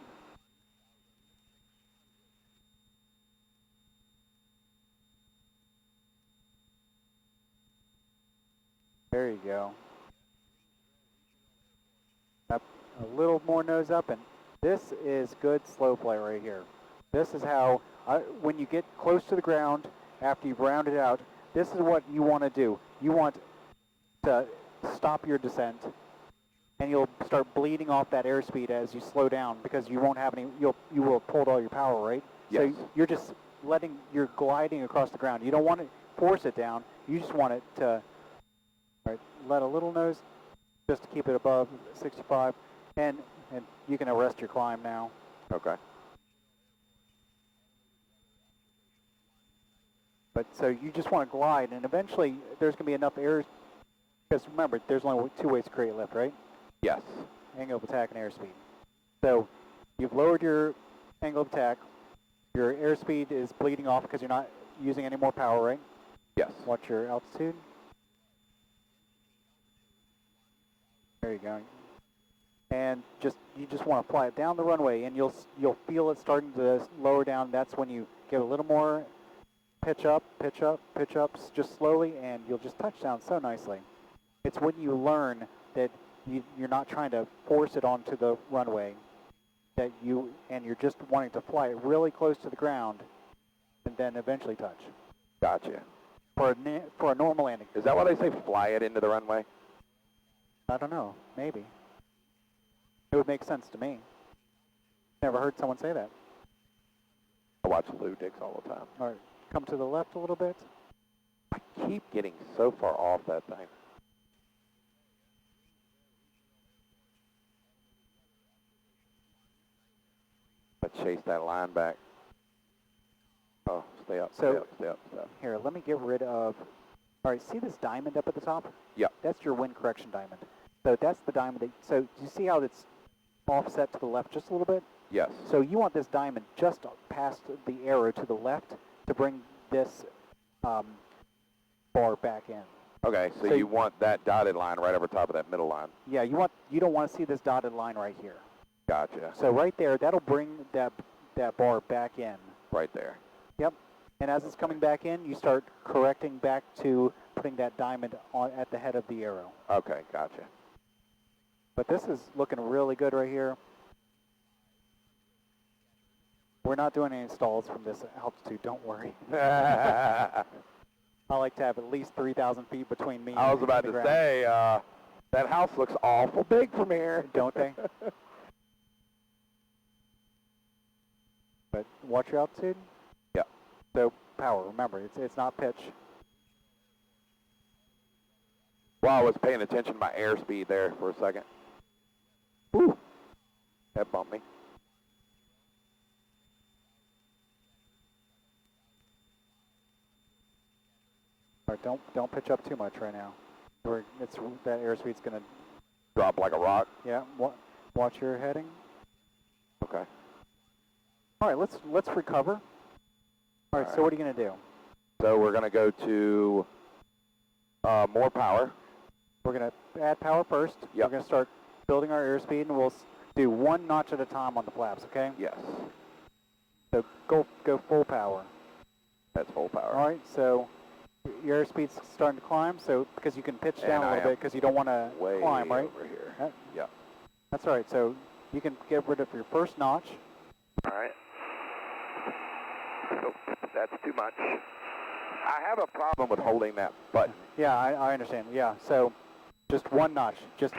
There you go. Up a little more nose up, and this is good slow flight right here. This is how, when you get close to the ground, after you've rounded out, this is what you want to do. You want to stop your descent, and you'll start bleeding off that airspeed as you slow down because you won't have any, you will have pulled all your power, right? Yes. So you're just you're gliding across the ground. You don't want to force it down. You just want it to, right, let a little nose just to keep it above 65, and you can arrest your climb now. Okay. But so you just want to glide, and eventually there's going to be enough air, because remember, there's only two ways to create lift, right? Yes. Angle of attack and airspeed. So you've lowered your angle of attack. Your airspeed is bleeding off because you're not using any more power, right? Yes. Watch your altitude. There you go. And you just want to fly it down the runway, and you'll feel it starting to lower down. That's when you get a little more pitch up, just slowly, and you'll just touch down so nicely. It's when you learn that you're not trying to force it onto the runway, that you're just wanting to fly it really close to the ground, and then eventually touch. Gotcha. For a normal landing. Is that why they say fly it into the runway? I don't know. Maybe. It would make sense to me. Never heard someone say that. I watch Lou Dix all the time. All right. Come to the left a little bit. I keep getting so far off that thing. Let's chase that line back. Oh, stay up, stay up. Here, let me get rid of... All right, see this diamond up at the top? Yep. That's your wind correction diamond. So that's the diamond so do you see how it's offset to the left just a little bit? Yes. So you want this diamond just past the arrow to the left to bring this bar back in. Okay, so you want that dotted line right over top of that middle line. Yeah, you don't want to see this dotted line right here. Gotcha. So right there, that'll bring that bar back in. Right there. Yep. And as it's coming back in, you start correcting back to putting that diamond on at the head of the arrow. Okay, gotcha. But this is looking really good right here. We're not doing any stalls from this altitude, don't worry. I like to have at least 3,000 feet between me and the ground. I was about to say, that house looks awful big from here. Don't they? But watch your altitude. Yep. So power, remember, it's not pitch. Wow, I was paying attention to my airspeed there for a second. Woo! That bumped me. All right, don't pitch up too much right now. That airspeed's gonna Drop like a rock. Yeah. Watch your heading. Okay. All right, let's recover. All right. So what are you gonna do? So we're gonna go to more power. We're gonna add power first. Yep. We're gonna start building our airspeed, and we'll do one notch at a time on the flaps. Okay. Yes. So go full power. That's full power. All right. So your airspeed's starting to climb. So because you can pitch And down a I little am bit because you don't want to Way climb, right? over here. Yep. That's all right. So you can get rid of your first notch. All right. Oh, that's too much. I have a problem with holding that button. Yeah, I understand. Yeah. So just one notch. Just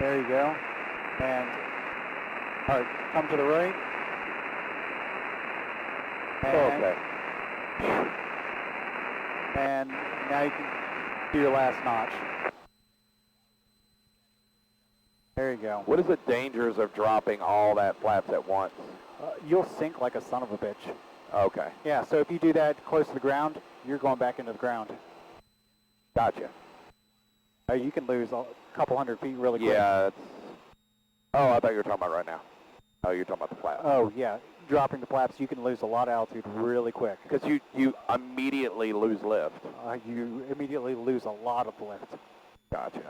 there you go. And all right, come to the right. And, Okay. And now you can do your last notch. There you go. What is the dangers of dropping all that flaps at once? You'll sink like a son of a bitch. Okay, Yeah, so if you do that close to the ground, you're going back into the ground. gotcha. You can lose a couple hundred feet really quick. Yeah, it's... Oh, I thought you were talking about right now. Oh, you're talking about the flaps. Oh, yeah. Dropping the flaps, you can lose a lot of altitude really quick. Because you immediately lose lift. You immediately lose a lot of lift. Gotcha.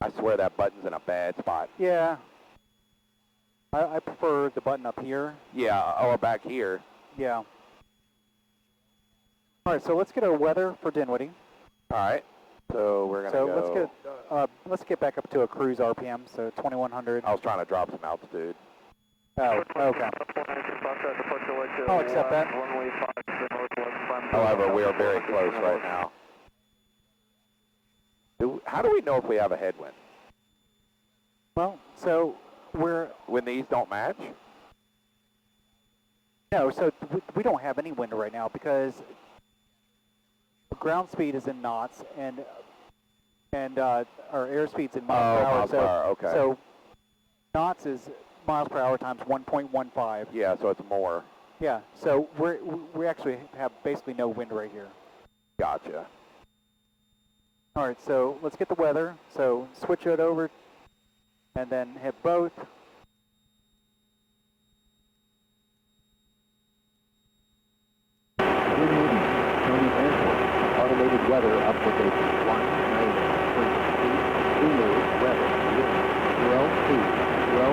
I swear that button's in a bad spot. Yeah. I prefer the button up here. Yeah, or back here. Yeah. All right, so let's get our weather for Dinwiddie. All right. So we're gonna go. Let's get back up to a cruise RPM, so 2100. I was trying to drop some altitude. Oh, okay. I'll accept that. However, we are very close right now. How do we know if we have a headwind? Well, so we're When these don't match? no, so we don't have any wind right now because the ground speed is in knots and our airspeed's in miles per hour. Miles per hour, okay. So knots is miles per hour times 1.15. Yeah, so it's more. Yeah. So we actually have basically no wind right here. Gotcha. All right. So let's get the weather. So switch it over, and then hit both. Automated weather application 190 frequency, Zulu weather, wind 02, 0,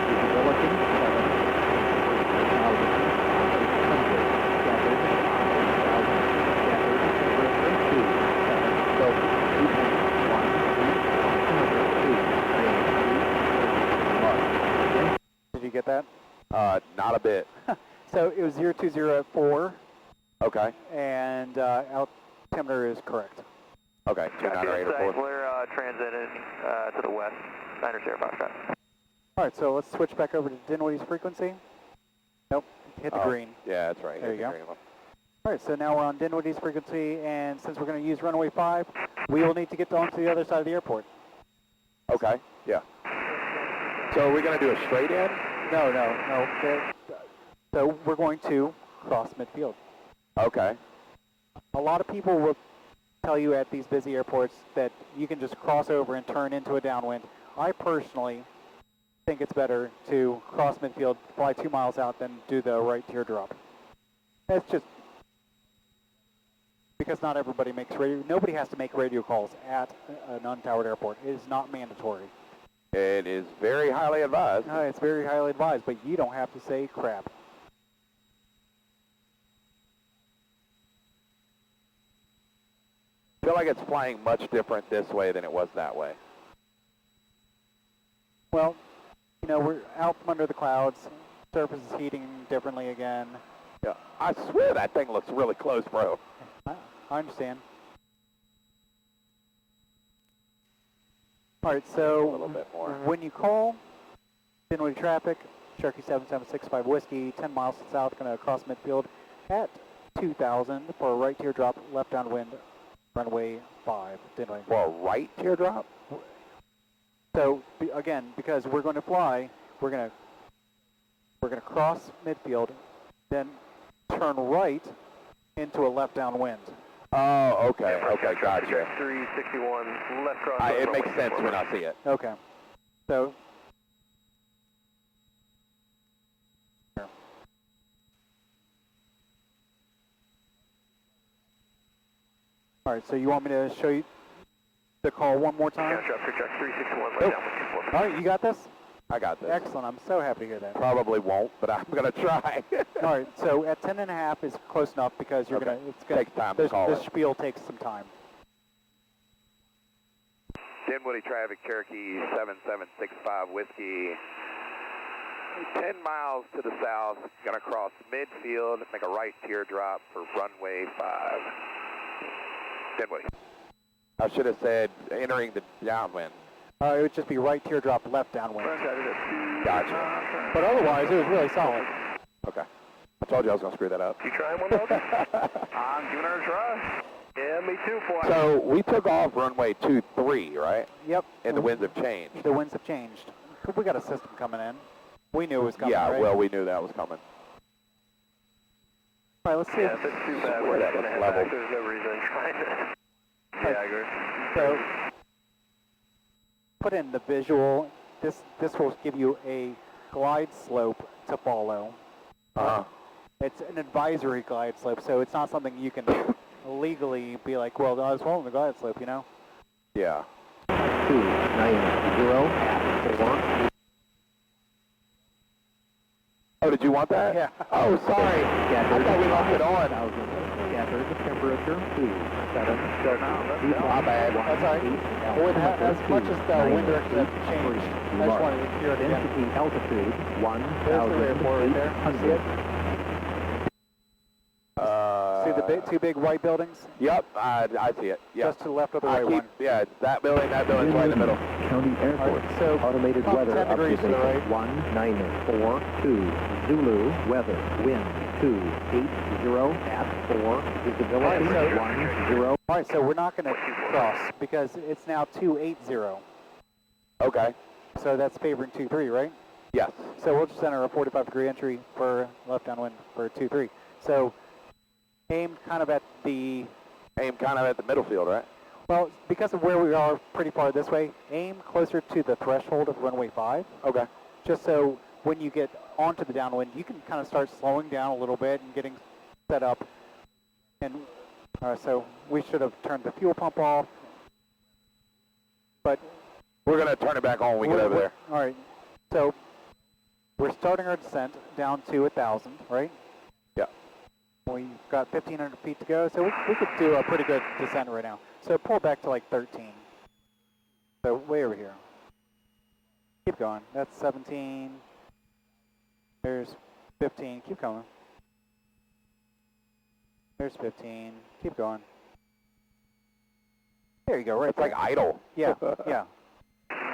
visibility 7, 3,600, scattered 1,000, scattered 2, 7, so 2.1, 2, Did you get that? Not a bit. So it was 020 at 4, Okay. and altimeter is correct. Okay. 2984. We're transiting to the west. 9-0 Foxtrot. All right. So let's switch back over to Dinwiddie's frequency. Nope. Hit the green. Yeah, that's right. There Hit you the go. green one. All right, so now we're on Dinwiddie's frequency, and since we're going to use runway 5, we will need to get onto the other side of the airport. Okay. Yeah. So are we going to do a straight in? No. So we're going to cross midfield. Okay. A lot of people will tell you at these busy airports that you can just cross over and turn into a downwind. I personally think it's better to cross midfield, fly 2 miles out, than do the right teardrop. That's just because not everybody makes radio. Nobody has to make radio calls at an untowered airport. It is not mandatory. It is very highly advised. It's very highly advised, but you don't have to say crap. I feel like it's flying much different this way than it was that way. Well, we're out from under the clouds. Surface is heating differently again. Yeah. I swear that thing looks really close, bro. I understand. All right, so A little bit more. when you call Dinwiddie traffic, Cherokee 7765 Whiskey, 10 miles south, going to cross midfield at 2,000 for a right teardrop, left downwind, runway 5, Dinwiddie. For a right teardrop? So again, because we're going to fly, we're going to cross midfield, then turn right into a left downwind. Oh, okay. Okay, gotcha. 361 left cross. It makes sense when I see it. Okay. So all right, so you want me to show you the call one more time? Yeah, drop your check 361 Nope. down 124. All right, you got this? I got this. Excellent. I'm so happy to hear that. Probably won't, but I'm going to try. All right, so at 10.5 is close enough because you're Okay. it's gonna Takes time to call this it. spiel takes some time. Dinwiddie traffic, Cherokee 7765 Whiskey. 10 miles to the south, gonna cross midfield, make a right teardrop for runway 5. Dinwiddie. I should have said entering the downwind. It would just be right teardrop, left downwind. Gotcha. But otherwise, it was really solid. Okay. I told you I was going to screw that up. You trying one, Logan? I'm giving her a try. Yeah, me too, boy. So we took off runway 23, right? Yep. And the winds have changed. The winds have changed. We got a system coming in. We knew it was coming, Yeah, right? well, we knew that was coming. All right, let's see. Yeah, if it's too bad, we're That just going to head looks level. back. There's no reason trying to... Yeah, I agree. So, put in the visual. This will give you a glide slope to follow. Uh-huh. It's an advisory glide slope, so it's not something you can legally be like, well, I was following the glide slope, you know? Yeah. 290 at 4. Oh, did you want that? Yeah. Oh, sorry. I thought we left it on. Scattered temperature 27. My bad. That's all right. Well, as much as the wind direction has changed, I just wanted to hear it again. Density altitude There's the airport right there. See it? 1,800. See the two big white buildings? Yep, I see it. Yep. Just to the left of the right one. Yeah, it's that building's right in the middle. County Airport. Alright, so Automated pump weather 10 degrees to the right. update 1942. Zulu weather wind 280 at 4. Visibility 10. All right, so we're not going to cross because it's now 280. Okay. So that's favoring 23, right? Yes. So we'll just enter a 45-degree entry for left downwind for 23. So aim kind of at the, Aim kind of at the middle field, right? well, because of where we are pretty far this way, aim closer to the threshold of runway 5, Okay. just so when you get onto the downwind, you can kind of start slowing down a little bit and getting set up. And so we should have turned the fuel pump off, but We're going to turn it back on when we get over there. All right, so we're starting our descent down to 1,000, right? Yeah. We've got 1,500 feet to go, so we could do a pretty good descent right now. So pull back to like 13. So way over here. Keep going. That's 17. There's 15. Keep going. There's 15. Keep going. There you go, right It's like there. idle. Yeah, yeah.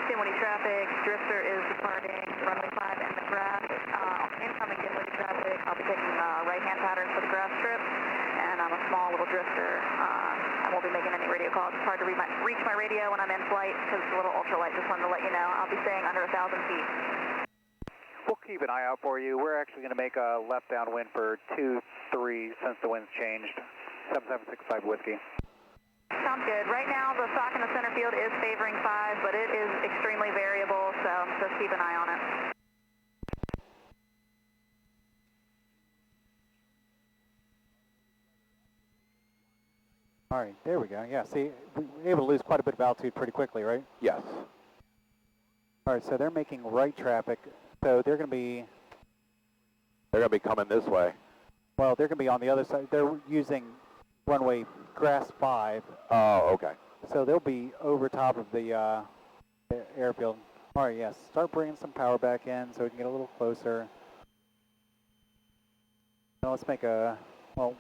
Dinwiddie traffic, Drifter is departing runway 5 and McGrath. Incoming Dinwiddie traffic, I'll be taking right-hand pattern for the grass strip, and I'm a small little Drifter. I won't be making any radio calls. It's hard to reach my radio when I'm in flight because it's a little ultralight. Just wanted to let you know. I'll be staying under 1,000 feet. We'll keep an eye out for you. We're actually going to make a left downwind for 2-3 since the wind's changed. 7765 Whiskey. Sounds good. Right now, the stock in the center field is favoring 5, but it is extremely variable, so just keep an eye on it. All right, there we go. Yeah, see, we were able to lose quite a bit of altitude pretty quickly, right? Yes. All right, so they're making right traffic. So they're going to be, They're going to be coming this way. well, they're going to be on the other side. They're using runway grass 5. Oh, okay. So they'll be over top of the airfield. All right, yes. Start bringing some power back in so we can get a little closer. Now let's make a, well,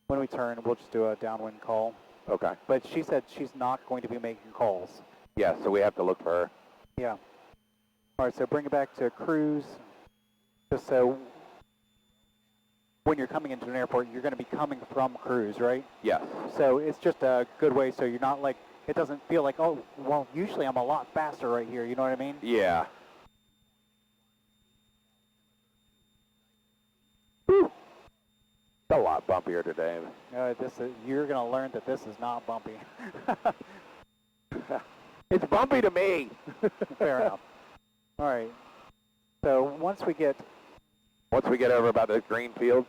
when we turn, we'll just do a downwind call. Okay. But she said she's not going to be making calls. Yeah, so we have to look for her. Yeah. All right, so bring it back to cruise. Just so when you're coming into an airport, you're going to be coming from cruise, right? Yes. So it's just a good way so you're not like, it doesn't feel like, oh, well, usually I'm a lot faster right here, you know what I mean? Yeah. It's a lot bumpier today. You're going to learn that this is not bumpy. It's bumpy to me. Fair enough. All right. So once we get over about the green field.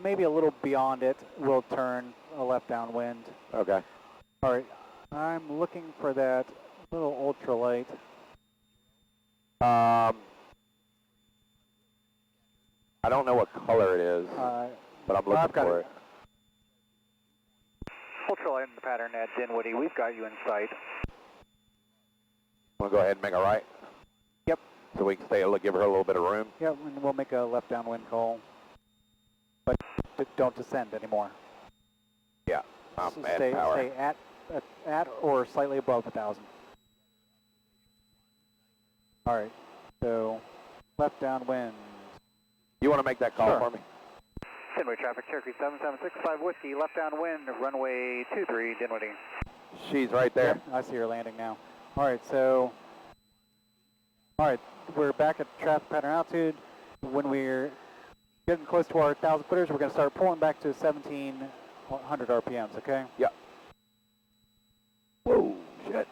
maybe a little beyond it, we'll turn a left downwind. Okay. All right. I'm looking for that little ultralight. I don't know what color it is, but I'm looking I've got for it. it. Ultralight in the pattern at Dinwiddie. We've got you in sight. Want to go ahead and make a right? Yep. So we can give her a little bit of room? Yep, and we'll make a left downwind call. But don't descend anymore. Yeah. I'm So adding power. stay at or slightly above 1,000. All right. So left downwind. You want to make that call Sure. for me? Dinwiddie traffic, Cherokee 7765 Whiskey, left downwind, runway 23, Dinwiddie. She's right there. Yep, I see her landing now. All right, so, all right, we're back at traffic pattern altitude. When we're getting close to our 1,000 footers, we're going to start pulling back to 1,700 RPMs, okay? Yep. Whoa, shit.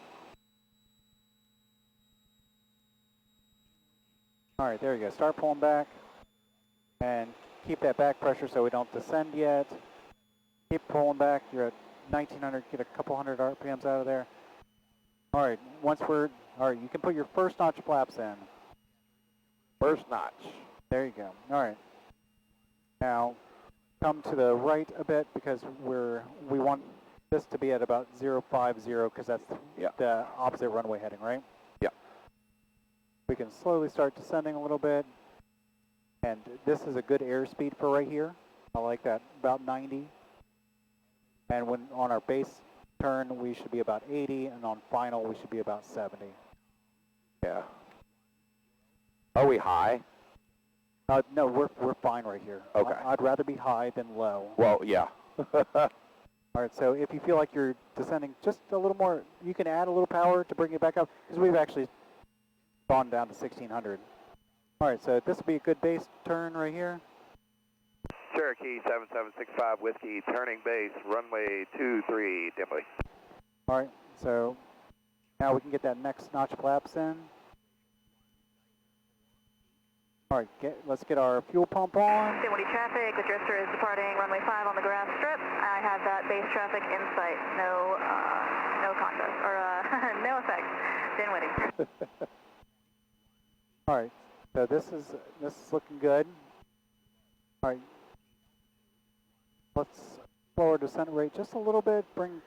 All right, there you go. Start pulling back and keep that back pressure so we don't descend yet. Keep pulling back. You're at 1,900. Get a couple hundred RPMs out of there. All right, all right, you can put your first notch of flaps in. First notch. There you go. All right. Now, come to the right a bit because we want this to be at about 050 because that's the opposite runway heading, right? Yeah. We can slowly start descending a little bit. And this is a good airspeed for right here. I like that, about 90. And when on our base turn, we should be about 80, and on final, we should be about 70. Yeah. Are we high? No, we're fine right here. Okay. I'd rather be high than low. Well, yeah. All right, so if you feel like you're descending just a little more, you can add a little power to bring it back up, because we've actually gone down to 1,600. All right, so this will be a good base turn right here. Cherokee 7765 Whiskey, turning base, runway 23, Dinwiddie. All right, so now we can get that next notch flaps in. All right, let's get our fuel pump on. Dinwiddie traffic, the drifter is departing runway 5 on the grass strip. I have that base traffic in sight. No contest, or no effect. Dinwiddie. All right, so this is looking good. All right, let's lower descent rate just a little bit. Bring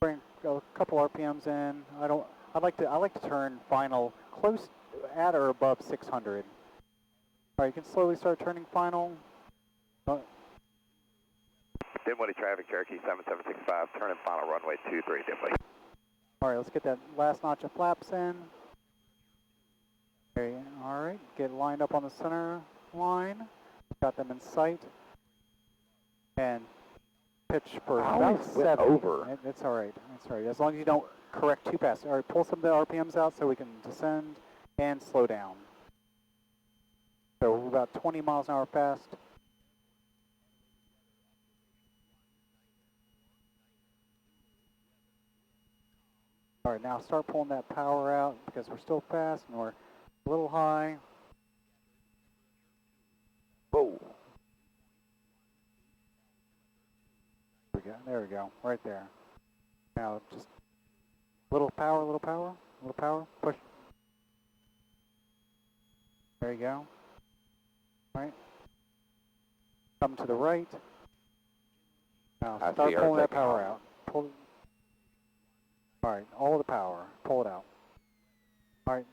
a couple RPMs in. I like to turn final close at or above 600. All right, you can slowly start turning final. Dinwiddie traffic, Cherokee 7765, turning final, runway 23, Dinwiddie. All right, let's get that last notch of flaps in. Okay, all right, get lined up on the center line. Got them in sight. And pitch for about 7. Over. It's all right. It's all right. As long as you don't correct too fast. All right, pull some of the RPMs out so we can descend and slow down. So we're about 20 miles an hour fast. All right, now start pulling that power out because we're still fast and we're a little high. Whoa. There we go, right there. Now just little power, push. There you go. All right. Come to the right. Now I start see her pulling that taking power off. out. Pull. All right, all the power. Pull it out. All right.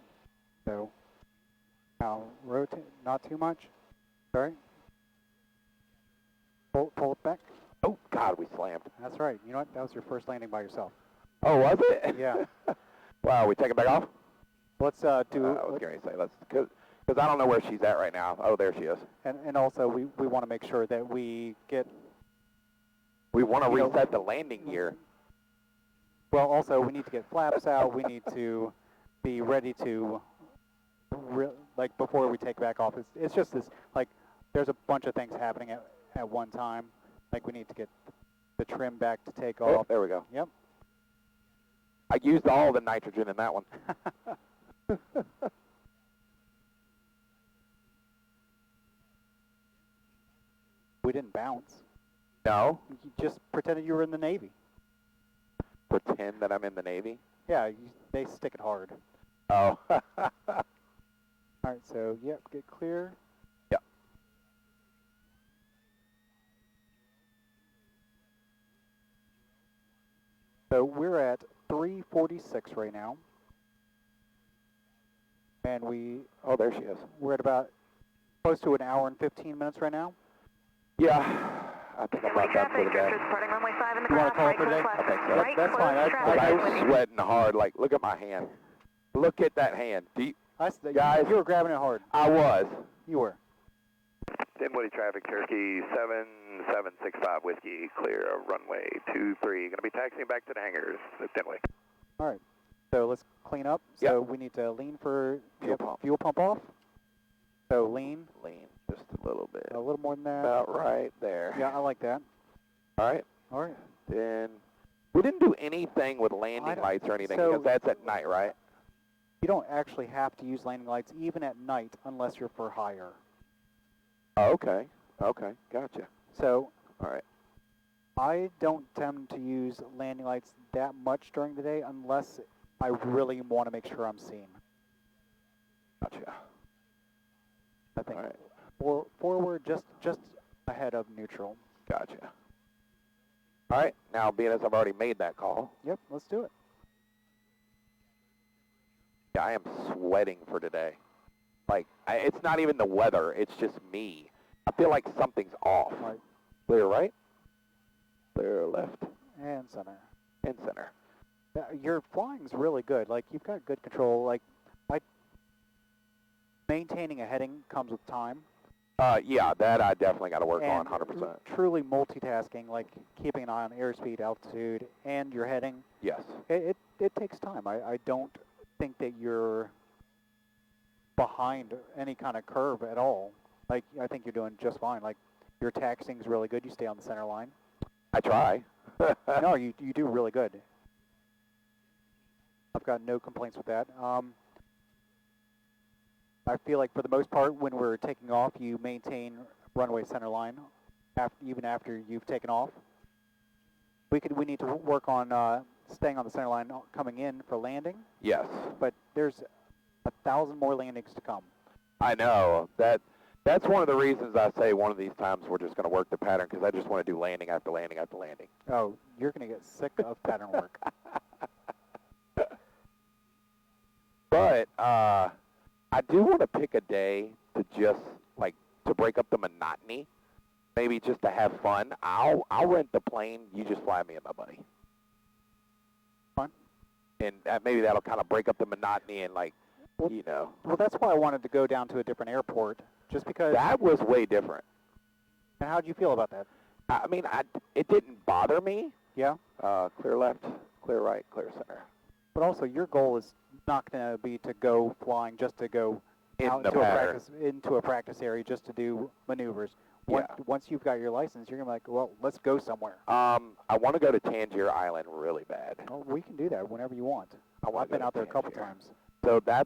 So now rotate, not too much. All right. Pull it back. Oh, God, we slammed. That's right. You know what? That was your first landing by yourself. Oh, was it? Yeah. Wow, we take it back off? Let's do. I was going to say, because I don't know where she's at right now. Oh, there she is. And also we want to make sure that we get. We want to reset the landing gear. Well, also we need to get flaps out. We need to be ready to, like before we take back off. It's just this, like, there's a bunch of things happening at one time. Like we need to get the trim back to take Oh, off. there we go. Yep. I used all the nitrogen in that one. We didn't bounce. No. You just pretended you were in the Navy. Pretend that I'm in the Navy? Yeah, they stick it hard. Oh. All right, so, yep, get clear. Yep. So we're at 346 right now. And Oh, there she is. we're at about close to an hour and 15 minutes right now. Yeah. I think I'm about done for the day. Drifter departing runway 5 in the You wanna grass, call it right for the close day? left. I think so. Right That's close fine. traffic, I'm Dinwiddie. sweating hard. Like, look at my hand. Look at that hand. Guys, Guys. you were grabbing it hard. I was. You were. Dinwiddie traffic, Cherokee 7765 Whiskey, clear of runway 23. Going to be taxiing back to the hangars at Dinwiddie. All right. So let's clean up. Yep. So we need to lean for Fuel pump. fuel pump off. So lean. Lean just a little bit. A little more than that. About right there. Yeah, I like that. All right. All right. Then we didn't do anything with landing lights or anything because that's at night, right? You don't actually have to use landing lights even at night unless you're for hire. Oh, okay. Okay. Gotcha. So All right. I don't tend to use landing lights that much during the day unless I really want to make sure I'm seen. Gotcha. I think All right. forward just ahead of neutral. Gotcha. All right. Now, being as I've already made that call, Yep, let's do it. yeah, I am sweating for today. Like, it's not even the weather. It's just me. I feel like something's off. Right. Clear right. Clear left. And center. And center. Your flying's really good. Like, you've got good control. Like, maintaining a heading comes with time. Yeah, that I definitely got to work on And 100%. truly multitasking, like keeping an eye on airspeed, altitude, and your heading. Yes. It takes time. I don't think that you're behind any kind of curve at all. Like, I think you're doing just fine. Like, your taxiing's really good. You stay on the center line. I try. No, you do really good. I've got no complaints with that. I feel like for the most part, when we're taking off, you maintain runway center line, even after you've taken off. We need to work on staying on the center line coming in for landing, Yes. but there's 1,000 more landings to come. I know. That's one of the reasons I say one of these times we're just going to work the pattern because I just want to do landing after landing after landing. Oh, you're going to get sick of pattern work. But I do want to pick a day to just, like, to break up the monotony. Maybe just to have fun. I'll rent the plane. You just fly me and my buddy. Fun. And maybe that'll kind of break up the monotony and, like, you know. Well, that's why I wanted to go down to a different airport, just because. That was way different. And how'd you feel about that? I mean, it didn't bother me. Yeah. Clear left, clear right, clear center. But also, your goal is not going to be to go flying just to go out into a practice area just to do maneuvers. Once you've got your license, you're going to be like, well, let's go somewhere. I want to go to Tangier Island really bad. Well, we can do that whenever you want. I've been out there a couple times. So that's